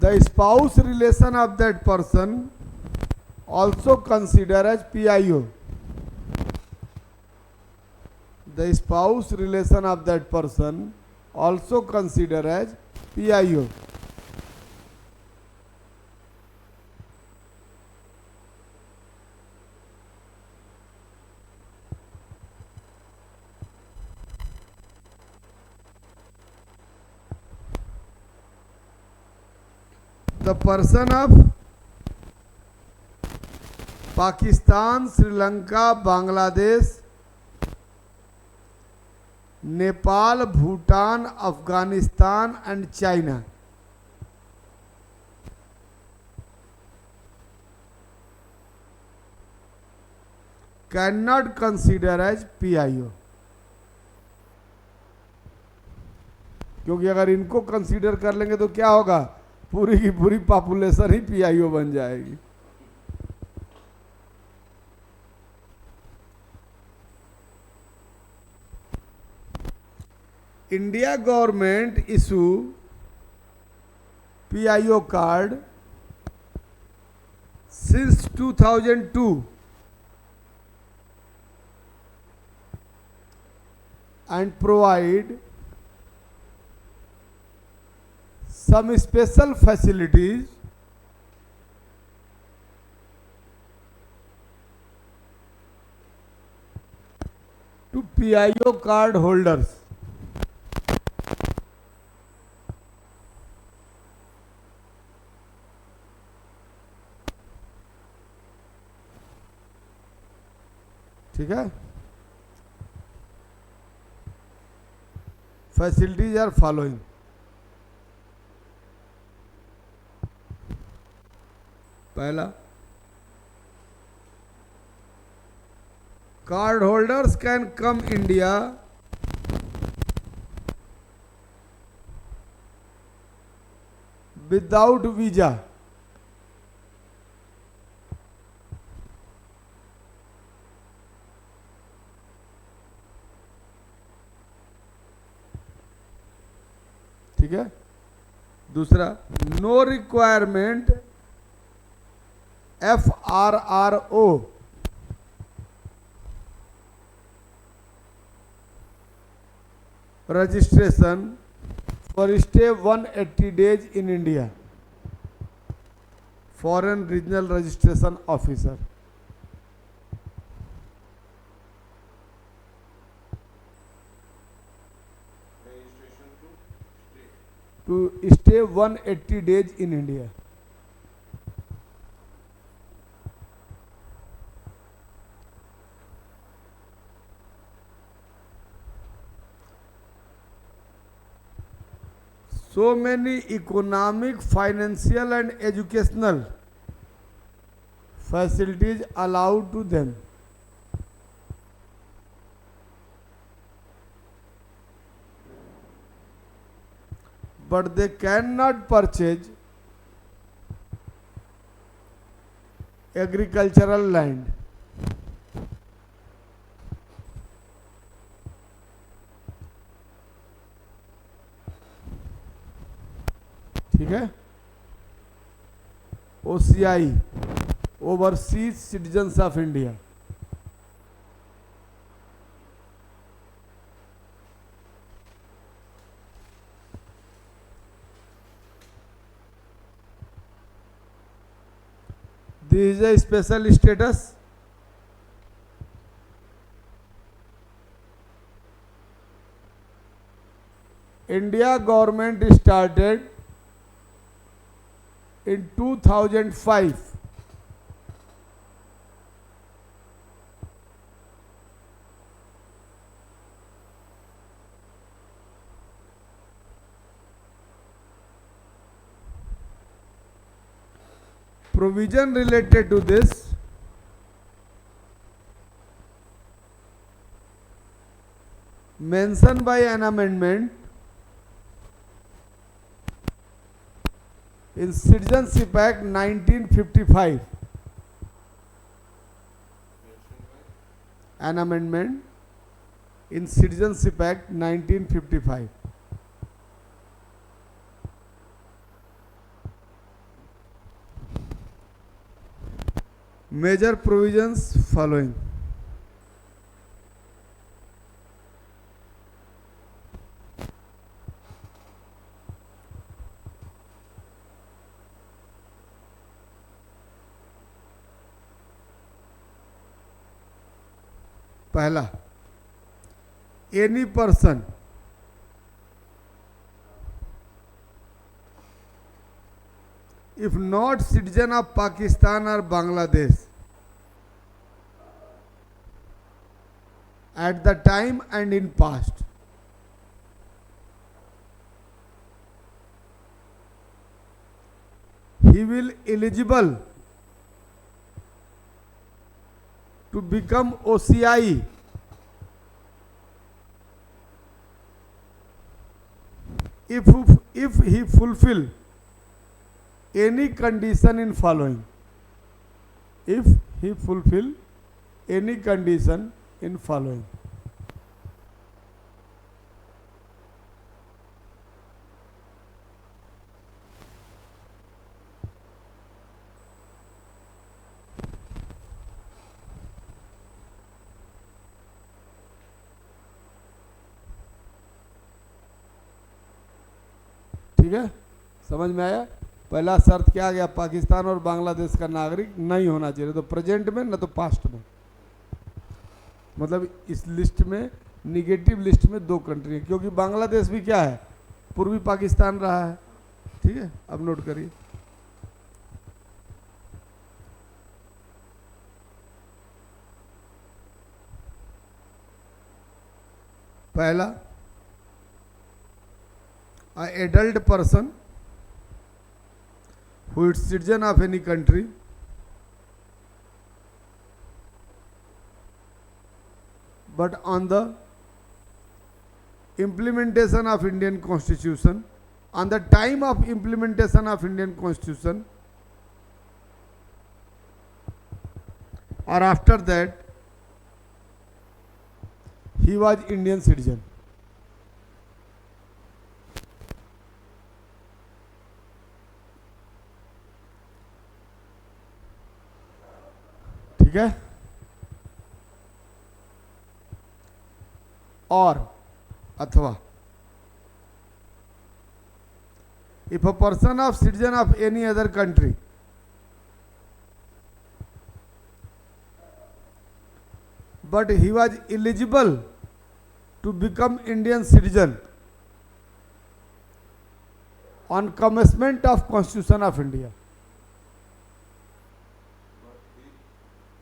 The spouse relation of that person also considered as PIO. The spouse relation of that person also considered as PIO. The person of Pakistan, Sri Lanka, Bangladesh, Nepal, Bhutan, Afghanistan and China cannot consider as PIO. क्योंकि अगर इनको consider कर लेंगे तो क्या होगा, पूरी की पूरी पॉपुलेशन ही PIO बन जाएगी. India government issue PIO card since 2002 and provide some special facilities to PIO card holders. ठीक है. Facilities are following. पहला, card holders can come India without visa. ठीक है. दूसरा, no requirement FRRO registration for stay 180 days in India. Foreign Regional Registration Officer. To stay 180 days in India. So many economic, financial and educational facilities allowed to them. But they cannot purchase agricultural land. ठीक है. OCI, Overseas Citizens of India. This is a special status. India government started in 2005. Provision related to this mentioned by an amendment in Citizenship Act 1955. An amendment in Citizenship Act 1955. Major provisions following. पहला, any person if not citizen of Pakistan or Bangladesh at the time and in past, he will eligible to become OCI if he fulfill any condition in following. If he fulfill any condition in following. ठीक है, समझ में आया? पहला शर्त क्या आ गया? पाकिस्तान और बांग्लादेश का नागरिक नहीं होना चाहिए, तो प्रेजेंट में न तो पास्ट में। मतलब इस लिस्ट में, निगेटिव लिस्ट में 2 कंट्री है, क्योंकि बांग्लादेश भी क्या है? पूर्वी पाकिस्तान रहा है। ठीक है, अब नोट करिए। पहला, an adult person who is citizen of any country but on the implementation of Indian Constitution, on the time of implementation of Indian Constitution or after that he was Indian citizen. ठीक है? और अथवा if a person of citizen of any other country but he was eligible to become Indian citizen on commencement of Constitution of India.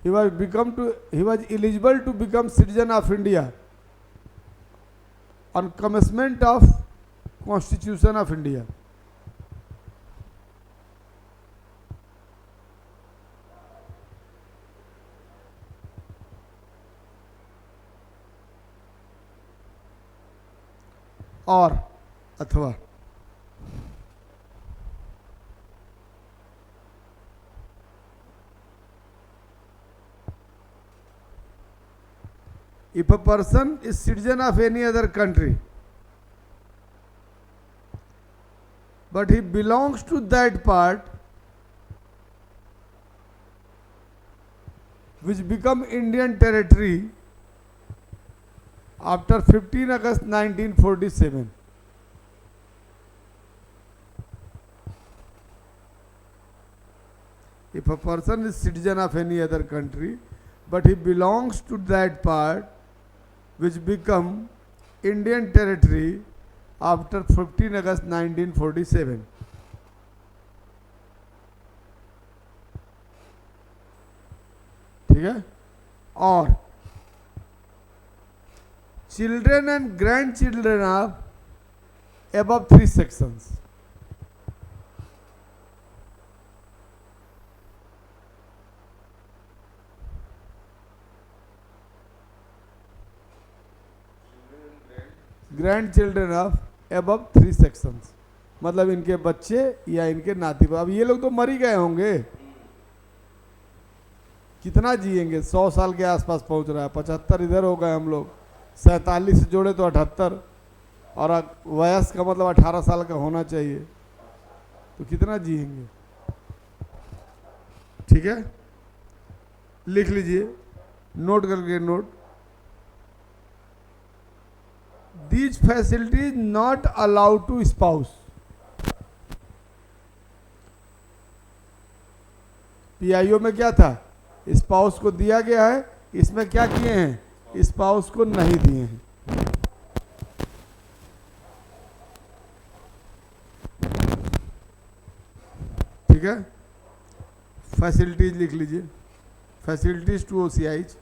He was eligible to become citizen of India on commencement of Constitution of India. और अथवा if a person is citizen of any other country but he belongs to that part which become Indian territory after 15 August 1947. If a person is citizen of any other country but he belongs to that part which become Indian territory after 15 August 1947. ठीक है? और children and grandchildren of above 3 sections. Grandchildren of above 3 sections. मतलब इनके बच्चे या इनके नाती। अब ये लोग तो मर ही गए होंगे, कितना जिएंगे? 100 साल के आसपास पहुंच रहा है। 75 इधर हो गए हम लोग, 47 जोड़े तो 78, और वयस्क का मतलब 18 साल का होना चाहिए, तो कितना जिएंगे? ठीक है? लिख लीजिए, नोट करके note. These facilities not allowed to spouse. PIO में क्या था, स्पाउस को दिया गया है, इसमें क्या किए हैं, स्पाउस को नहीं दिए हैं। ठीक है, फैसिलिटीज लिख लीजिए, facilities to OCIs.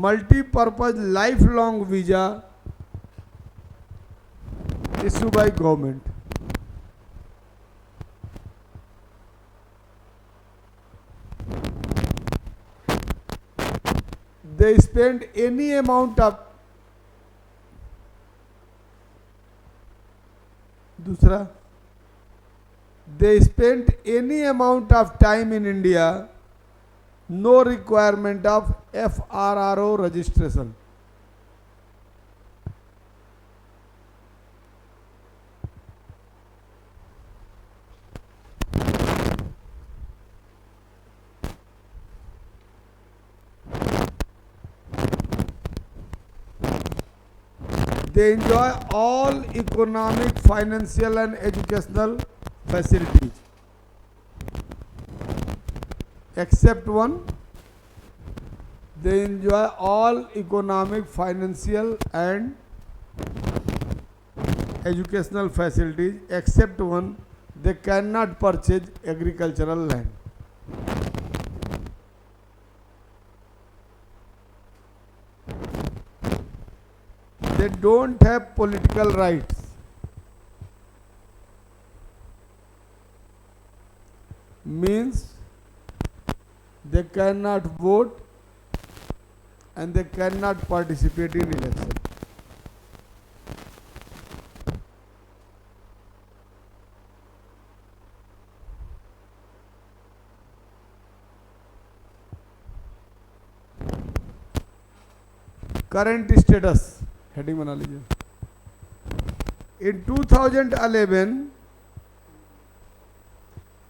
Multipurpose lifelong visa issue by government. They spend any amount of, दूसरा, they spent any amount of time in India, no requirement of FRRO registration. They enjoy all economic, financial and educational facilities except one. They enjoy all economic, financial and educational facilities except one. They cannot purchase agricultural land. They don't have political rights. Means they cannot vote and they cannot participate in election. Current status heading बना लीजिए। इन 2011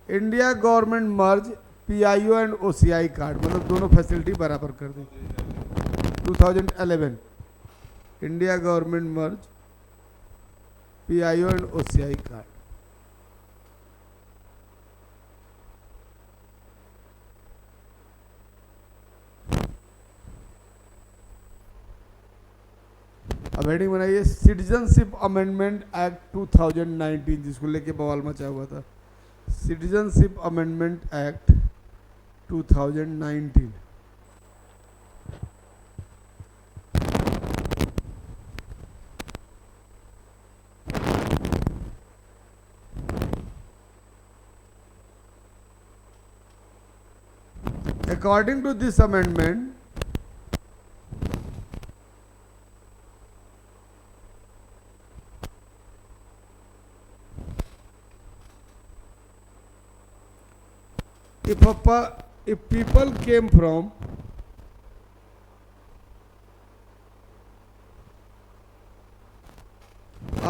India government merge PIO and OCI card, मतलब दोनों facility बराबर कर दी। 2011 India government merge PIO and OCI card. अब heading बनाइए, citizenship amendment act 2019, जिसको लेके बवाल मचा हुआ था। Citizenship amendment act 2019। According to this amendment, if people came from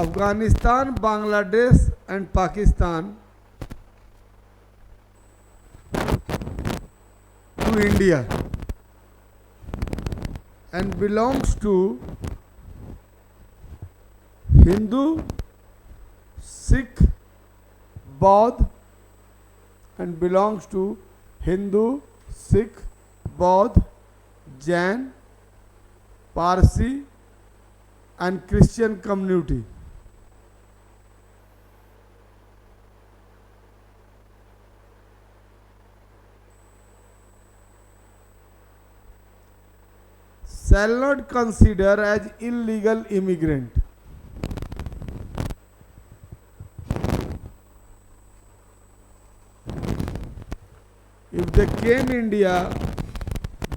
Afghanistan, Bangladesh and Pakistan to India and belongs to Hindu, Sikh, Baudd and belongs to Hindu, Sikh, Baudd, Jain, Parsi and Christian community. Shall not consider as illegal immigrant. If they came India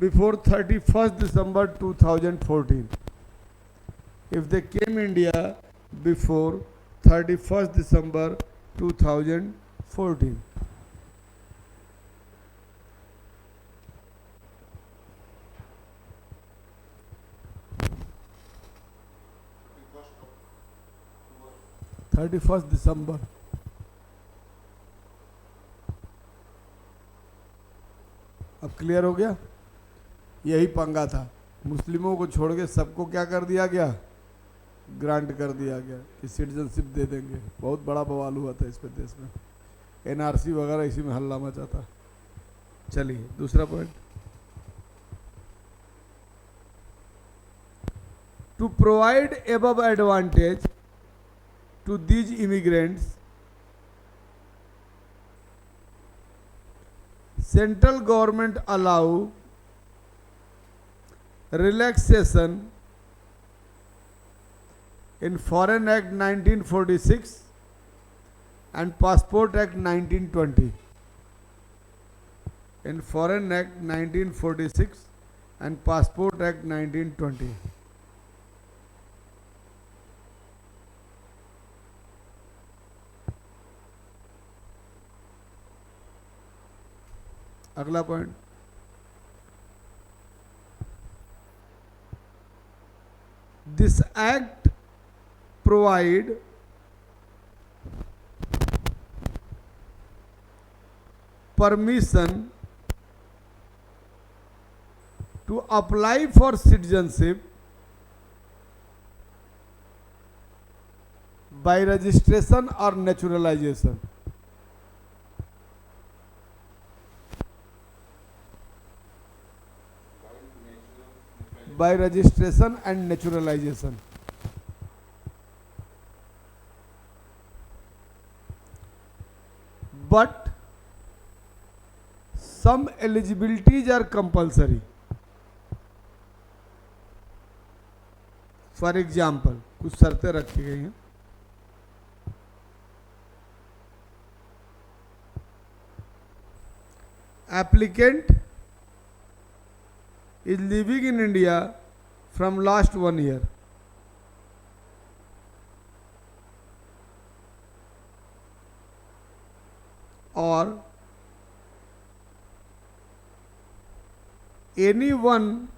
before 31st December 2014, if they came India before 31st December 2014, 31 दिसंबर। अब clear हो गया? यही पंगा था, मुस्लिमों को छोड़ के सबको क्या कर दिया गया, ग्रांट कर दिया गया कि सिटीजनशिप दे देंगे। बहुत बड़ा बवाल हुआ था इस पे देश में, एनआरसी वगैरह इसी में हल्ला मचा था। चलिए दूसरा point, to provide above advantage to these immigrants, central government allow relaxation in Foreign Act 1946 and Passport Act 1920. In Foreign Act 1946 and Passport Act 1920. अगला point, this act provide permission to apply for citizenship by registration or naturalization. By registration and naturalization. But some eligibilities are compulsory. For example, कुछ शर्तें रखी गई हैं। Applicant is living in India from last 1 year. Or anyone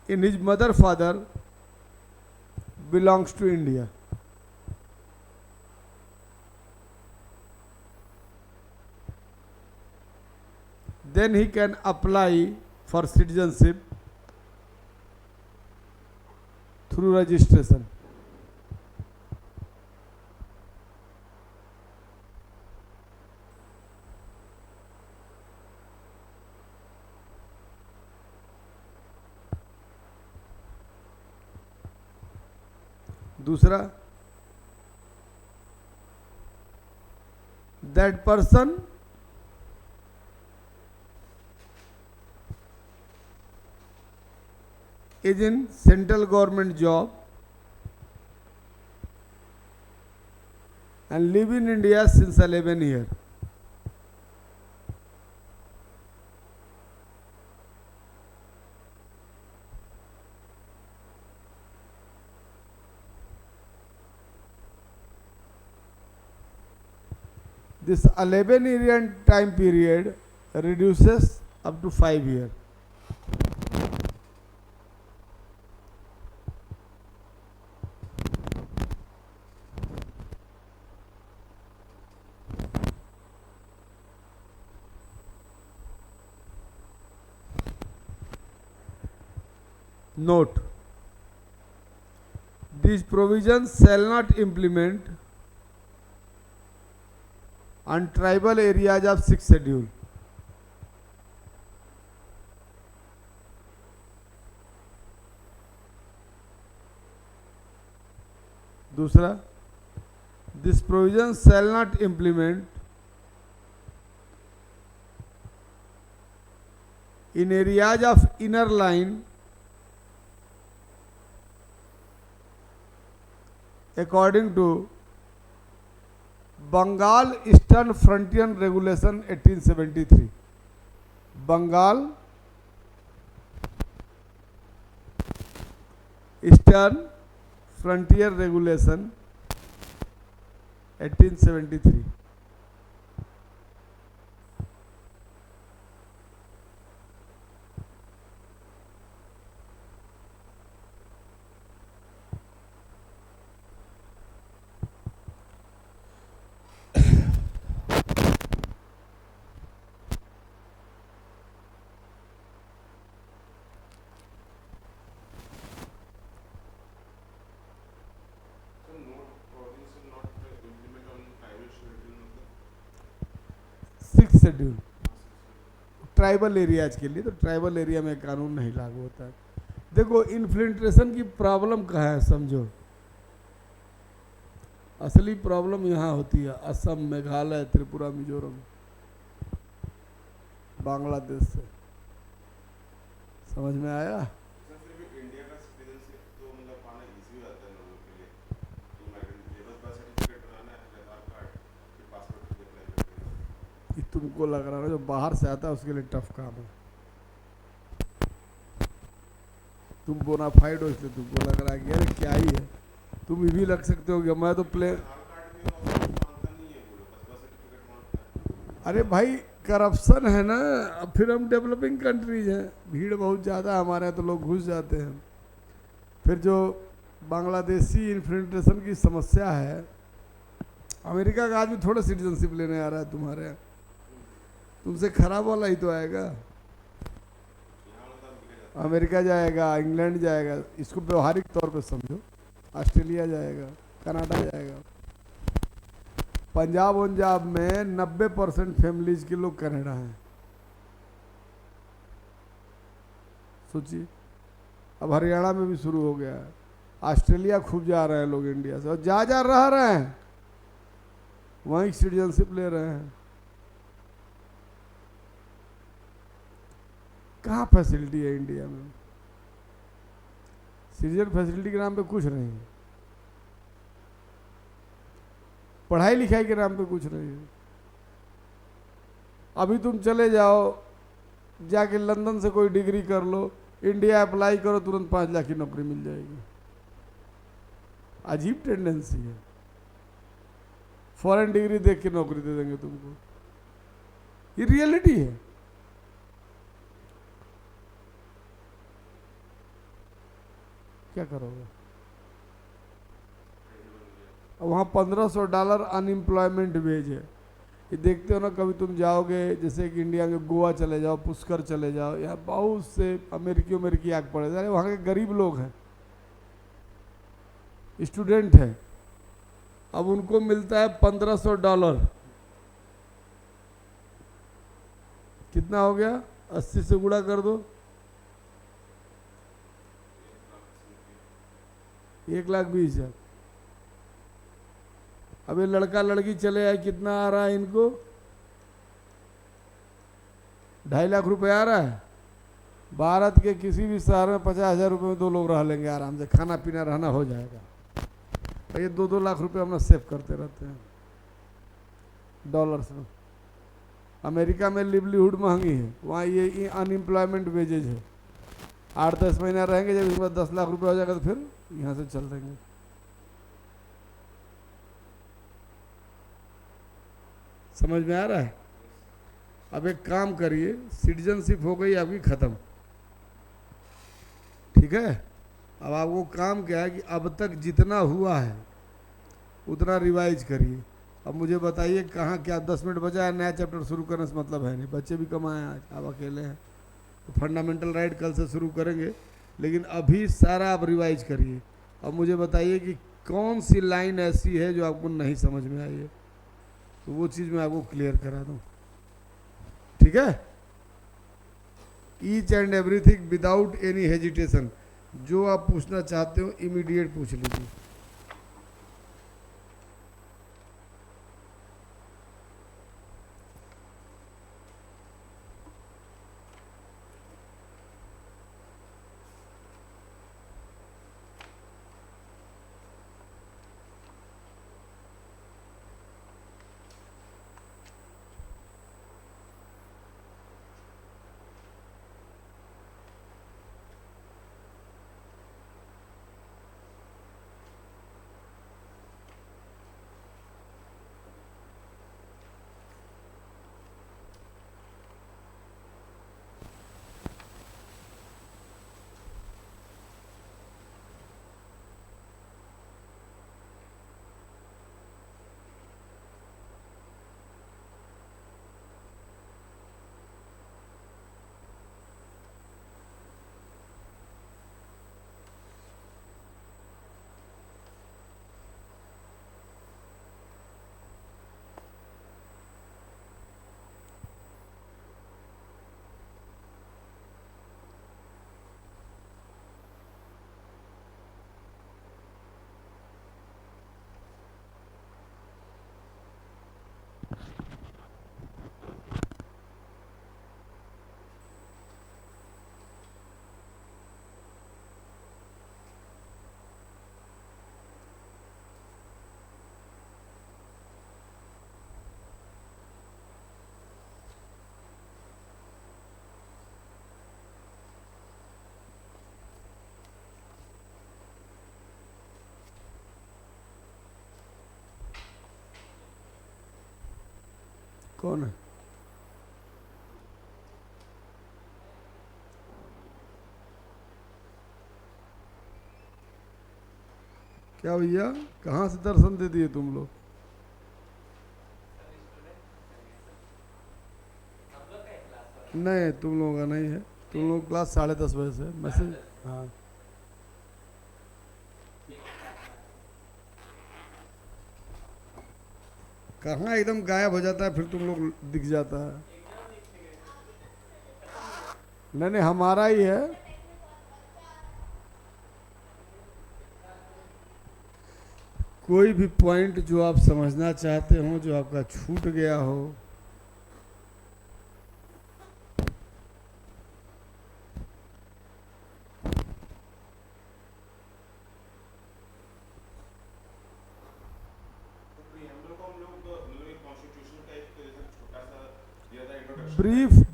in his mother father belongs to India. Then he can apply for citizenship through registration. दूसरा, that person is in central government job and live in India since 11 years. This 11-year time period reduces up to 5 years. Note: these provisions shall not implement on tribal areas of 6th schedule. दूसरा, this provision shall not implement in areas of inner line according to Bengal Eastern Frontier Regulation 1873. Bengal Eastern Frontier Regulation 1873. Six schedule tribal areas के लिए, तो tribal area में कानून नहीं लागू होता है। देखो इन्फिल्ट्रेशन की प्रॉब्लम कहाँ है समझो, असली प्रॉब्लम यहाँ होती है असम, मेघालय, त्रिपुरा, मिजोरम, बांग्लादेश से। समझ में आया?
सर फिर भी इंडिया का सिटीजनशिप तो मतलब पाना इजी हो जाता है लोगों के लिए, तो माइग्रेंट बस बर्थ सर्टिफिकेट बनाना है, आधार कार्ड, फिर पासपोर्ट के लिए अप्लाई करते हैं।
कि तुमको लग रहा है जो बाहर से आता है उसके लिए टफ काम है, तुम बोनाफाइड हो इसलिए तुमको लग रहा है कि अरे क्या ही है, तुम ये भी लग सकते हो कि मैं तो प्ले।
आधार कार्ड भी मांगता नहीं है वो लोग, बस बर्थ सर्टिफिकेट मांगता है।
अरे भाई करप्शन है ना, अब फिर हम डेवलपिंग कंट्रीज हैं, भीड़ बहुत ज़्यादा हमारे यहाँ तो लोग घुस जाते हैं। फिर जो बांग्लादेशी इन्फिल्ट्रेशन की समस्या है, अमेरिका का आदमी थोड़ा सिटीजनशिप लेने आ रहा है तुम्हारे यहाँ, तुमसे खराब वाला ही तो आएगा।
यहाँ वाला तो बिके जाता
अमेरिका जाएगा, इंग्लैंड जाएगा, इसको व्यवहारिक तौर पे समझो, ऑस्ट्रेलिया जाएगा, कनाडा जाएगा। पंजाब में 90% फैमिलीज के लोग कनाडा हैं, सोचिए। अब हरियाणा में भी शुरू हो गया है, ऑस्ट्रेलिया खूब जा रहे हैं लोग इंडिया से, और जा रह रहे हैं, वहीं सिटीजनशिप ले रहे हैं। कहाँ फैसिलिटी है इंडिया में? सिटीजन फैसिलिटी के नाम पे कुछ नहीं है, पढ़ाई लिखाई के नाम पे कुछ नहीं है। अभी तुम चले जाओ जाके लंदन से कोई डिग्री कर लो, इंडिया अप्लाई करो, तुरंत 5 लाख की नौकरी मिल जाएगी। अजीब टेंडेंसी है, फॉरेन डिग्री देख के नौकरी दे देंगे तुमको, ये रियलिटी है। क्या करोगे? वहाँ $1500 अनएम्प्लॉयमेंट वेज है। ये देखते हो ना, कभी तुम जाओगे जैसे कि इंडिया में गोवा चले जाओ, पुष्कर चले जाओ, यहाँ बहुत से अमेरिकी आग पड़े, अरे वहाँ के गरीब लोग हैं, स्टूडेंट हैं, अब उनको मिलता है $1500। कितना हो गया? 80 से गुणा कर दो, 1,20,000। अब ये लड़का लड़की चले आए, कितना आ रहा है इनको? 2.5 लाख रुपए आ रहा है। भारत के किसी भी शहर में 50,000 रुपये में 2 लोग रह लेंगे आराम से, खाना पीना रहना हो जाएगा। और ये 2-2 लाख रुपए अपना सेव करते रहते हैं डॉलर्स में। अमेरिका में लिवलीहुड महंगी है, वहाँ ये अनएम्प्लॉयमेंट वेजेज है। 8-10 महीना रहेंगे, जब इसके बाद 10 लाख रुपए हो जाएगा तो फिर यहाँ से चल देंगे। समझ में आ रहा है? अब एक काम करिए, सिटीजनशिप हो गई आपकी खत्म, ठीक है? अब आपको काम क्या है कि अब तक जितना हुआ है उतना रिवाइज करिए। अब मुझे बताइए कहाँ क्या 10 मिनट बचा है, नया चैप्टर शुरू करने से मतलब है नहीं, बच्चे भी कम आए हैं आज, आप अकेले हैं, तो फंडामेंटल राइट कल से शुरू करेंगे, लेकिन अभी सारा आप रिवाइज करिए। अब मुझे बताइए कि कौन सी लाइन ऐसी है जो आपको नहीं समझ में आई है, तो वो चीज़ मैं आपको क्लियर करा दूँ, ठीक है? Each and everything without any hesitation, जो आप पूछना चाहते हो इमीडिएट पूछ लीजिए। कौन है? क्या भैया, कहाँ से दर्शन दे दिए तुम लोग? नहीं, तुम लोगों का नहीं है। तुम लोग क्लास 10:30 बजे से मैसेज। हाँ, कहाँ एकदम गायब हो जाता है, फिर तुम लोग दिख जाता है। नहीं नहीं, हमारा ही है। कोई भी पॉइंट जो आप समझना चाहते हो, जो आपका छूट गया हो,
तो प्रीएम्बल को हम लोग मतलब एक कॉन्स्टिट्यूशन का एक जैसे छोटा सा दिया था introduction.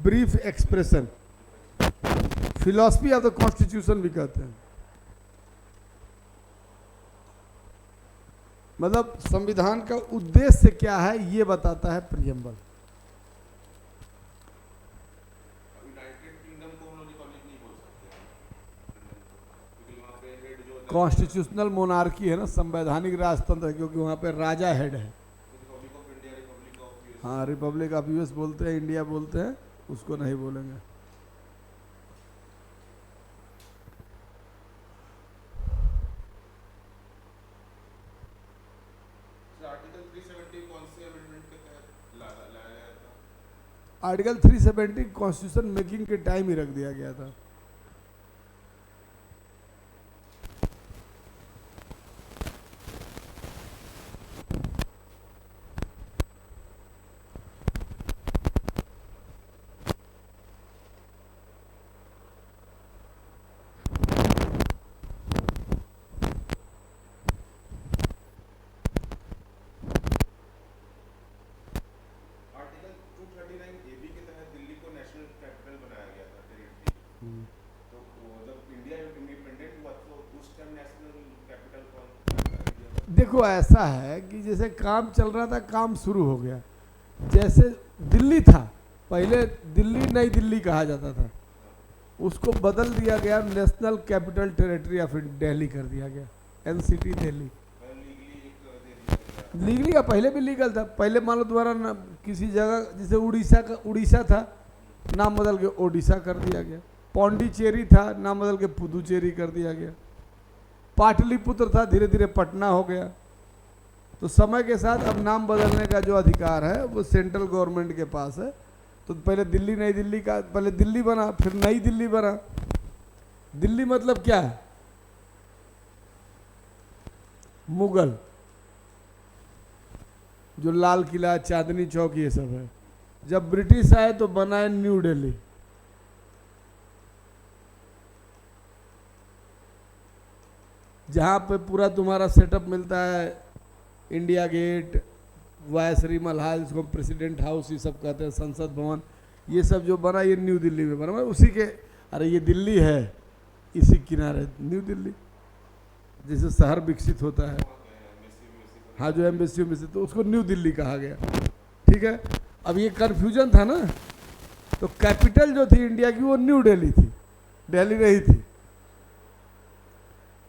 Brief expression, philosophy of the constitution भी कहते हैं। मतलब संविधान का उद्देश्य क्या है ये बताता है प्रियम्बल।
यूनाइटेड किंगडम को हम लोग रिपब्लिक नहीं बोल सकते, क्योंकि वहाँ पे हेड जो
कॉन्स्टिट्यूशनल मोनार्की है ना, संवैधानिक राजतंत्र है, क्योंकि वहाँ पे राजा हेड है।
Republic of India, Republic of US.
हाँ, रिपब्लिक ऑफ यूएस बोलते हैं, इंडिया बोलते हैं, उसको नहीं बोलेंगे।
आर्टिकल 370 कौन से अमेंडमेंट के तहत लाया गया था?
आर्टिकल 370 कॉन्स्टिट्यूशन मेकिंग के टाइम ही रख दिया गया था।
आर्टिकल 239 एबी के तहत दिल्ली को नेशनल कैपिटल बनाया गया था, टेरिटरी। तो वो जब इंडिया इंडिपेंडेंट हुआ तो उस टाइम नेशनल कैपिटल कौन दिया था?
देखो, ऐसा है कि जैसे काम चल रहा था, काम शुरू हो गया। जैसे दिल्ली था, पहले दिल्ली नई दिल्ली कहा जाता था, उसको बदल दिया गया, national capital territory of Delhi कर दिया गया, एनसीटी दिल्ली।
लीगली एक दे दिया गया।
लीगली का पहले भी लीगल था। पहले मान लो तुम्हारा किसी जगह, जैसे उड़ीसा था, नाम बदल के ओडिशा कर दिया गया। पौंडीचेरी था, नाम बदल के पुदुचेरी कर दिया गया। पाटलिपुत्र था, धीरे धीरे पटना हो गया। तो समय के साथ अब नाम बदलने का जो अधिकार है वो सेंट्रल गवर्नमेंट के पास है। तो पहले दिल्ली नई दिल्ली का, पहले दिल्ली बना, फिर नई दिल्ली बना। दिल्ली मतलब क्या है? मुगल, जो लाल किला, चांदनी चौक, ये सब है। जब ब्रिटिश आए तो बनाए न्यू दिल्ली। जहाँ पे पूरा तुम्हारा सेटअप मिलता है, इंडिया गेट, वायसरी मल्हाल, जिसको प्रेसिडेंट हाउस ये सब कहते हैं, संसद भवन, ये सब जो बना ये न्यू दिल्ली में बना। उसी के, अरे ये दिल्ली है, इसी किनारे न्यू दिल्ली। जैसे शहर विकसित होता है, हाँ, जो एम्बेसी में, तो उसको न्यू दिल्ली कहा गया। ठीक है। अब ये कन्फ्यूजन था ना, तो कैपिटल जो थी इंडिया की वो न्यू दिल्ली थी, दिल्ली नहीं थी।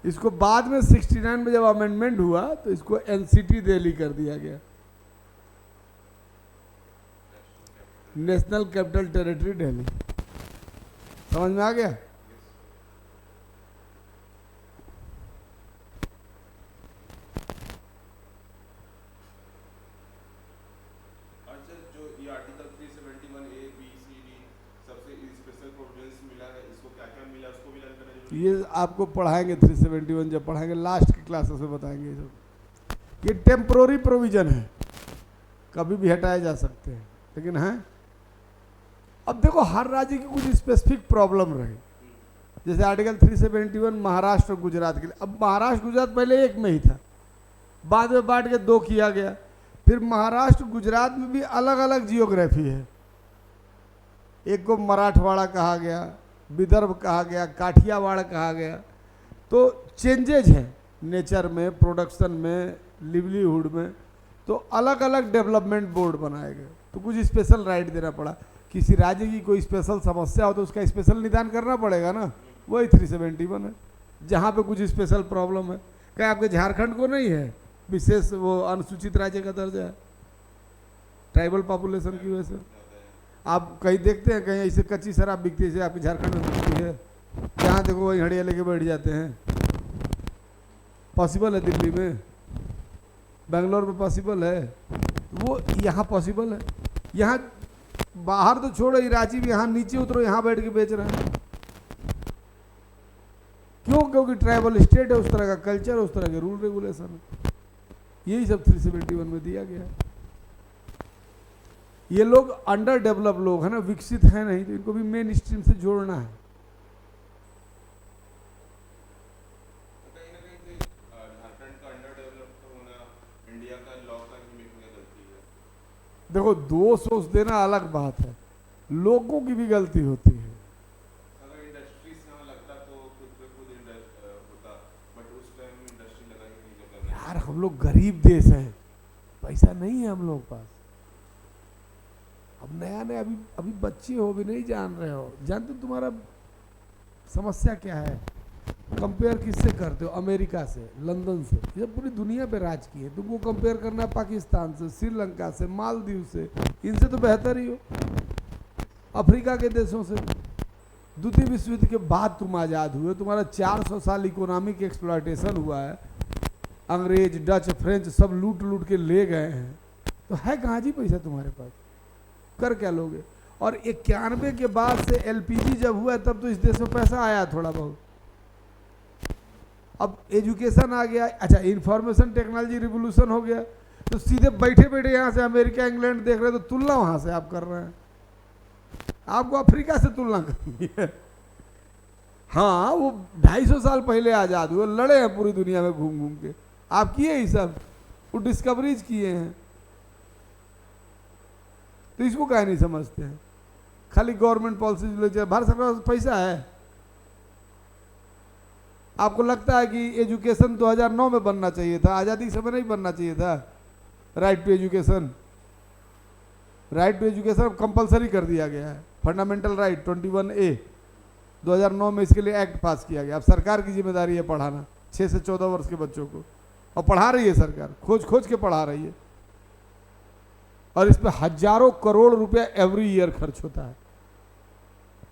इसको बाद में 69 में जब अमेंडमेंट हुआ तो इसको एनसीटी दिल्ली कर दिया गया, नेशनल कैपिटल टेरिटरी दिल्ली। समझ में आ गया?
अच्छा, जो ये article 371 A B C D सबसे स्पेशल प्रोविजंस मिला है, इसको क्या क्या मिला उसको भी लर्न करना जरूरी है।
ये आपको पढ़ाएंगे 371, जब पढ़ाएंगे लास्ट की क्लासेस में बताएंगे ये सब। ये टेम्पोररी प्रोविजन है, कभी भी हटाए जा सकते हैं, लेकिन है। अब देखो, हर राज्य की कुछ स्पेसिफिक प्रॉब्लम रहे। जैसे आर्टिकल 371 महाराष्ट्र और गुजरात के लिए। अब महाराष्ट्र गुजरात पहले एक में ही था, बाद में बांट के 2 किया गया। फिर महाराष्ट्र गुजरात में भी अलग अलग जियोग्राफी है। एक को मराठवाड़ा कहा गया, विदर्भ कहा गया, काठियावाड़ कहा गया। तो चेंजेज हैं नेचर में, प्रोडक्शन में, लिवलीहुड में। तो अलग अलग डेवलपमेंट बोर्ड बनाए गए। तो तो कुछ स्पेशल राइट देना पड़ा। किसी राज्य की कोई स्पेशल समस्या हो तो उसका स्पेशल निदान करना पड़ेगा ना, वही 371 है। जहाँ पे कुछ स्पेशल प्रॉब्लम है, क्या आपके झारखंड को नहीं है विशेष वो अनुसूचित राज्य का दर्जा है ट्राइबल पॉपुलेशन की वजह से? आप कहीं देखते हैं कहीं ऐसे कच्ची शराब बिकती है जैसे आपके झारखंड में बिकती है? जहाँ देखो वही हड़िया लेके बैठ जाते हैं। पॉसिबल है दिल्ली में, बेंगलोर में पॉसिबल है, वो यहाँ पॉसिबल है। यहाँ बाहर तो छोड़ो, रांची भी यहाँ नीचे उतरो यहाँ बैठ के बेच रहे हैं। क्यों? क्योंकि ट्राइबल स्टेट है, उस तरह का कल्चर है, उस तरह के रूल रेगुलेशन है। यही सब 371 में दिया गया है। ये लोग अंडर डेवलप लोग है ना, विकसित है नहीं, तो इनको भी मेन स्ट्रीम से जोड़ना है। देखो दोष सोच देना अलग बात है, लोगों की भी गलती होती है।
अगर इंडस्ट्री से यहाँ लगता तो खुद पे खुद होता, बट उस टाइम इंडस्ट्री लगा ही नहीं जब लगा।
यार हम लोग गरीब देश हैं, पैसा नहीं है हम लोग पास। अब नया नया अभी बच्चे हो भी नहीं जान रहे हो, जानते हो तुम्हारा समस्या क्या है? कंपेयर किससे करते हो? अमेरिका से, लंदन से, ये पूरी दुनिया पे राज की है। तुमको कंपेयर करना है पाकिस्तान से, श्रीलंका से, मालदीव से, इनसे तो बेहतर ही हो। अफ्रीका के देशों से। द्वितीय विश्व युद्ध के बाद तुम आज़ाद हुए, तुम्हारा 400 साल इकोनॉमिक एक्सप्लॉयटेशन हुआ है, अंग्रेज, डच, फ्रेंच सब लूट लूट के ले गए हैं, तो है कहाँ जी पैसा तुम्हारे पास? कर क्या लोगे? और 91 के बाद से एलपीजी जब हुआ तब तो इस देश में पैसा आया थोड़ा बहुत। अब एजुकेशन आ गया, अच्छा इंफॉर्मेशन टेक्नोलॉजी रिवोल्यूशन हो गया, तो सीधे बैठे बैठे यहाँ से अमेरिका इंग्लैंड देख रहे हैं, तो तुलना वहाँ से आप कर रहे हैं। आपको अफ्रीका से तुलना करनी है। हाँ वो 250 साल पहले आज़ाद हुए, लड़े हैं पूरी दुनिया में घूम घूम के, आप किए ही सब, वो डिस्कवरीज किए हैं, तो इसको क्या नहीं समझते हैं? खाली गवर्नमेंट पॉलिसी, भारत सरकार का पैसा है। आपको लगता है कि एजुकेशन 2009 में बनना चाहिए था, आज़ादी के समय नहीं बनना चाहिए था? Right to education, right to education compulsory कर दिया गया है, फंडामेंटल राइट 21A 2009 में इसके लिए एक्ट पास किया गया। अब सरकार की जिम्मेदारी है पढ़ाना 6 से 14 वर्ष के बच्चों को, और पढ़ा रही है सरकार, खोज खोज के पढ़ा रही है, और इस पर हजारों करोड़ रुपया एवरी ईयर खर्च होता है।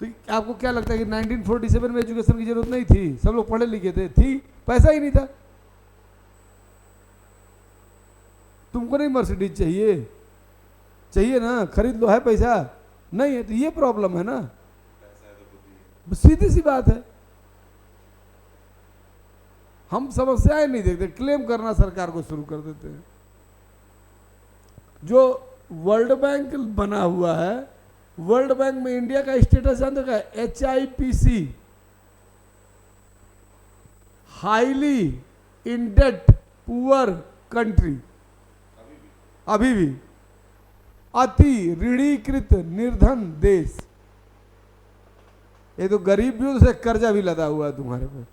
तो आपको क्या लगता है कि 1947 में एजुकेशन की जरूरत नहीं थी? सब लोग पढ़े लिखे थे, थी, पैसा ही नहीं था। तुमको नहीं मर्सिडीज चाहिए? चाहिए ना, खरीद लो, है पैसा? नहीं है, तो ये प्रॉब्लम है ना, सीधी सी बात है। हम समस्याएं नहीं देखते, क्लेम करना सरकार को शुरू कर देते हैं। जो वर्ल्ड बैंक बना हुआ है, वर्ल्ड बैंक में इंडिया का स्टेटस जानते का? HIPC, हाईली इंडेट पुअर कंट्री, अभी भी अति ऋणीकृत निर्धन देश। ये तो गरीब भी, उसे कर्जा भी लदा हुआ है तुम्हारे पे।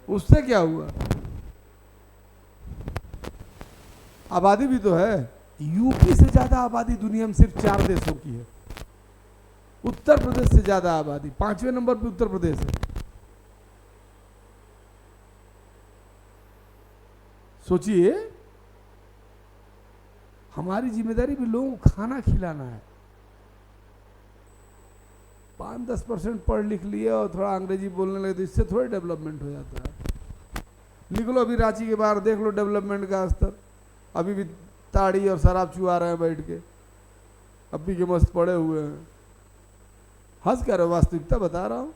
उससे क्या हुआ? आबादी भी तो है, यूपी से ज्यादा आबादी दुनिया में सिर्फ 4 देशों की है। उत्तर प्रदेश से ज्यादा आबादी, 5वें नंबर पे उत्तर प्रदेश है। सोचिए, हमारी जिम्मेदारी भी लोगों को खाना खिलाना है। 5-10% पढ़ लिख लिए और थोड़ा अंग्रेजी बोलने लगे तो इससे थोड़ा डेवलपमेंट हो जाता है। निकलो अभी रांची के बाहर देख लो डेवलपमेंट का स्तर, अभी भी ताड़ी और शराब चुआ रहे हैं बैठ के, अभी के मस्त पड़े हुए हैं। हंस कर वास्तविकता बता रहा हूं।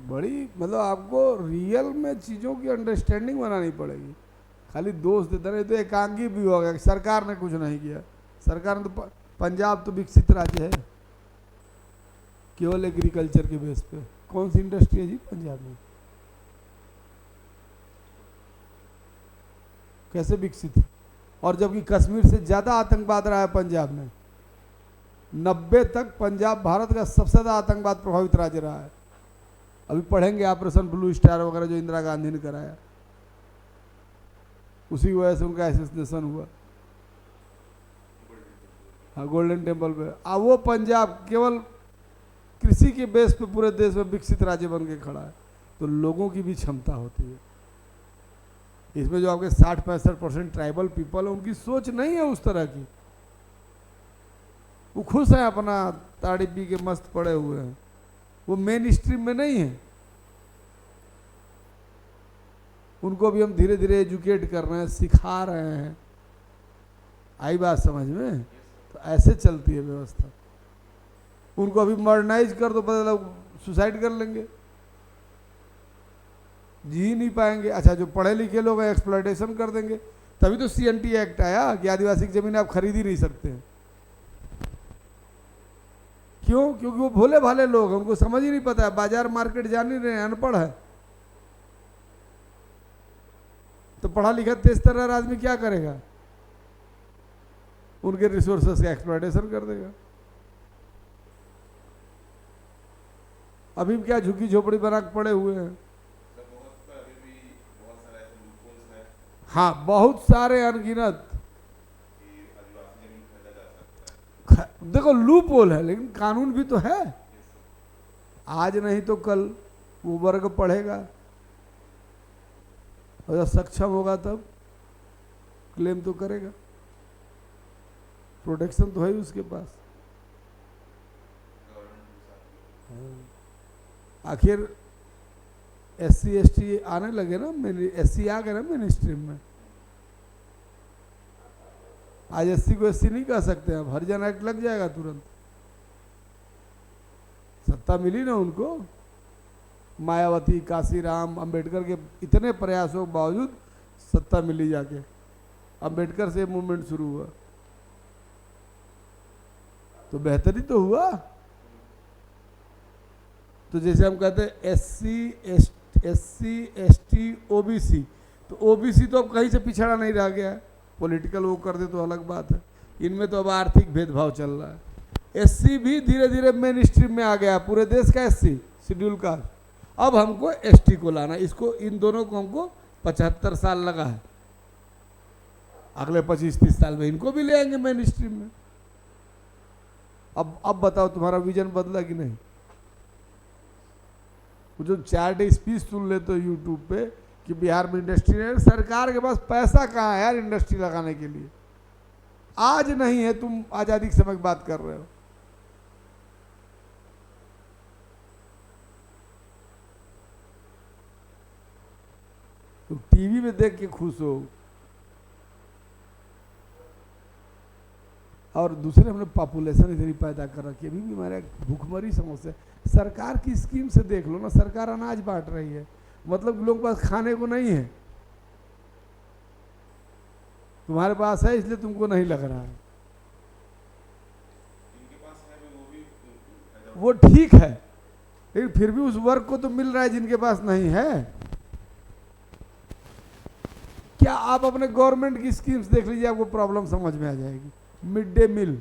बड़ी मतलब आपको रियल में चीज़ों की अंडरस्टैंडिंग बनानी पड़ेगी। खाली दोष देते नहीं तो एकांगी भी हो गया, सरकार ने कुछ नहीं किया। सरकार ने तो, पंजाब तो विकसित राज्य है केवल एग्रीकल्चर के बेस पे। कौन सी इंडस्ट्री है जी पंजाब में? कैसे विकसित है? और जबकि कश्मीर से ज़्यादा आतंकवाद रहा है पंजाब में। 90 तक पंजाब भारत का सबसे ज़्यादा आतंकवाद प्रभावित राज्य रहा है। अभी पढ़ेंगे ऑपरेशन ब्लू स्टार वगैरह जो इंदिरा गांधी ने कराया, उसी की वजह से उनका एसेसिनेशन हुआ। हाँ, गोल्डन टेम्पल पे। अब वो पंजाब केवल कृषि के बेस पे पूरे देश में विकसित राज्य बन के खड़ा है। तो लोगों की भी क्षमता होती है। इसमें जो आपके 60-65% ट्राइबल पीपल है, उनकी सोच नहीं है उस तरह की। वो खुश हैं अपना ताड़ी पी के मस्त पड़े हुए हैं, वो मेन स्ट्रीम में नहीं है। उनको भी हम धीरे धीरे एजुकेट कर रहे हैं, सिखा रहे हैं। आई बात समझ में? तो ऐसे चलती है व्यवस्था। उनको अभी मॉडर्नाइज कर दो, पता लग सुसाइड कर लेंगे, जी ही नहीं पाएंगे। अच्छा, जो पढ़े लिखे लोग हैं एक्सप्लॉयटेशन कर देंगे। तभी तो CNT एक्ट आया कि आदिवासी की जमीन आप खरीद ही नहीं सकते हैं। क्यों? क्योंकि वो भोले भाले लोग हैं, उनको समझ ही नहीं पता है, बाजार मार्केट जान नहीं रहे हैं, अनपढ़ है। तो पढ़ा लिखा तेज तर्रार आदमी क्या करेगा? उनके रिसोर्सेस का एक्सप्लॉयटेशन कर देगा। अभी क्या झुग्गी झोपड़ी बना के पड़े हुए हैं। हाँ, बहुत सारे अनगिनत। देखो लूप होल है, लेकिन कानून भी तो है। आज नहीं तो कल वो वर्ग पढ़ेगा और जब सक्षम होगा तब क्लेम तो करेगा। प्रोटेक्शन तो है ही उसके पास। आखिर SC ST आने लगे ना, SC आ गए ना मिनिस्ट्री में। आज SC को SC नहीं कह सकते, अब हरिजन एक्ट लग जाएगा तुरंत। सत्ता मिली ना उनको। मायावती, काशीराम, अंबेडकर के इतने प्रयासों के बावजूद सत्ता मिली जाके। अंबेडकर से मूवमेंट शुरू हुआ तो बेहतरी तो हुआ। तो जैसे हम कहते हैं SC ST OBC, तो OBC तो अब कहीं से पिछड़ा नहीं रह गया है। पॉलिटिकल वो कर दे तो अलग बात है, इनमें तो अब आर्थिक भेदभाव चल रहा है। SC भी धीरे धीरे मेन स्ट्रीम में आ गया, पूरे देश का SC शेड्यूल कास्ट। अब हमको ST को लाना, इसको इन दोनों को हमको 75 साल लगा है, अगले 25-30 साल में इनको भी ले आएंगे मेन स्ट्रीम में। अब बताओ तुम्हारा विजन बदला कि नहीं? वो जो 4 डे स्पीच सुन लेते हो यूट्यूब पे कि बिहार में इंडस्ट्री है, सरकार के पास पैसा कहाँ है यार इंडस्ट्री लगाने के लिए? आज नहीं है, तुम आजादी के समय की बात कर रहे हो। तुम टीवी में देख के खुश हो, और दूसरे हमने पॉपुलेशन इतनी पैदा कर रखी है। अभी भी हमारे भूखमरी समस्या। सरकार की स्कीम से देख लो ना, सरकार अनाज बांट रही है, मतलब लोगों के पास खाने को नहीं है। तुम्हारे पास है इसलिए तुमको नहीं लग रहा है।
इनके पास है
वो ठीक है, लेकिन फिर भी उस वर्ग को तो मिल रहा है जिनके पास नहीं है। क्या आप अपने गवर्नमेंट की स्कीम्स देख लीजिए, आपको प्रॉब्लम समझ में आ जाएगी। मिड डे मील,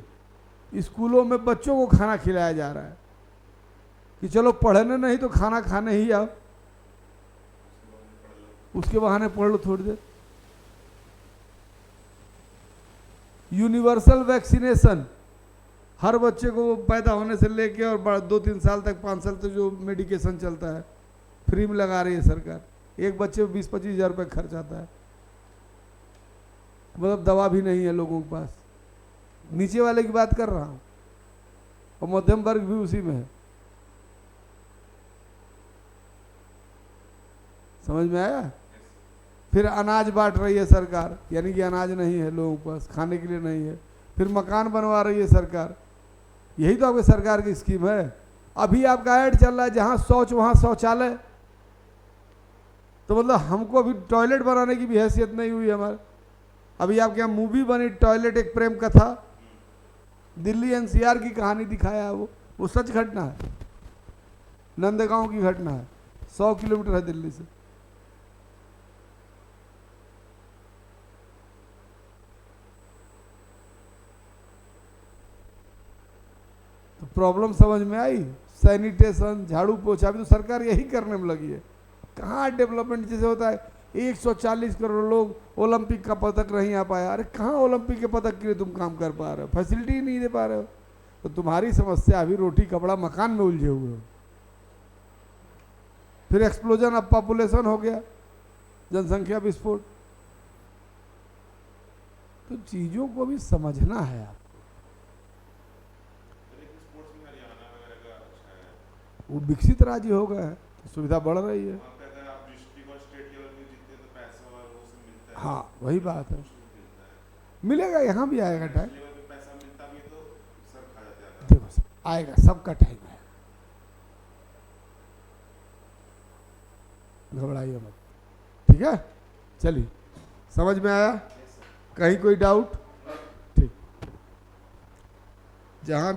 स्कूलों में बच्चों को खाना खिलाया जा रहा है कि चलो पढ़ने नहीं तो खाना खाने ही आओ, उसके बहाने पढ़ लो थोड़ी देर। यूनिवर्सल वैक्सीनेशन, हर बच्चे को पैदा होने से लेके और 2-3 साल तक 5 साल तक जो मेडिकेशन चलता है फ्री में लगा रही है सरकार। एक बच्चे को 20-25 हज़ार रुपये खर्च आता है, मतलब दवा भी नहीं है लोगों के पास। नीचे वाले की बात कर रहा हूँ, और मध्यम वर्ग भी उसी में है। समझ में आया? फिर अनाज बांट रही है सरकार, यानी कि अनाज नहीं है लोगों के पास, खाने के लिए नहीं है। फिर मकान बनवा रही है सरकार, यही तो आपकी सरकार की स्कीम है। अभी आपका ऐड चल रहा है जहाँ शौच वहाँ शौचालय, तो मतलब हमको अभी टॉयलेट बनाने की भी हैसियत नहीं हुई हमारे। अभी आपके यहाँ मूवी बनी टॉयलेट एक प्रेम कथा, दिल्ली NCR की कहानी दिखाया है। वो सच घटना है, नंदगांव की घटना है, 100 किलोमीटर है दिल्ली से। प्रॉब्लम समझ में आई? सैनिटेशन, झाड़ू पोछा, अभी तो सरकार यही करने में लगी है। कहाँ डेवलपमेंट जैसे होता है 140 करोड़ लोग ओलंपिक का पदक नहीं आ पाया, अरे कहाँ ओलंपिक के पदक के लिए तुम काम कर पा रहे हो? फैसिलिटी ही नहीं दे पा रहे हो। तो तुम्हारी समस्या अभी रोटी कपड़ा मकान में उलझे हुए हो। फिर एक्सप्लोजन ऑफ पॉपुलेशन हो गया, जनसंख्या विस्फोट। तो चीजों को भी समझना है आप।
स्पोर्ट्स में हरियाणा वगैरह का अच्छा है,
वो विकसित राज्य हो गए हैं तो सुविधा बढ़ रही है।
वहाँ पे अगर आप डिस्ट्रिक्ट और स्टेट लेवल पे जीतते हैं तो पैसा और वो सब मिलता है।
हाँ वही बात है,
मिलता है
मिलेगा, यहाँ भी आएगा टाइम।
लेवल पे पैसा मिलता भी है तो सर खा जाते हैं।
देखो सर, आएगा, सबका टाइम है, घबराइए मत। ठीक है, चलिए, समझ में आया? कहीं कोई डाउट? ठीक, जहाँ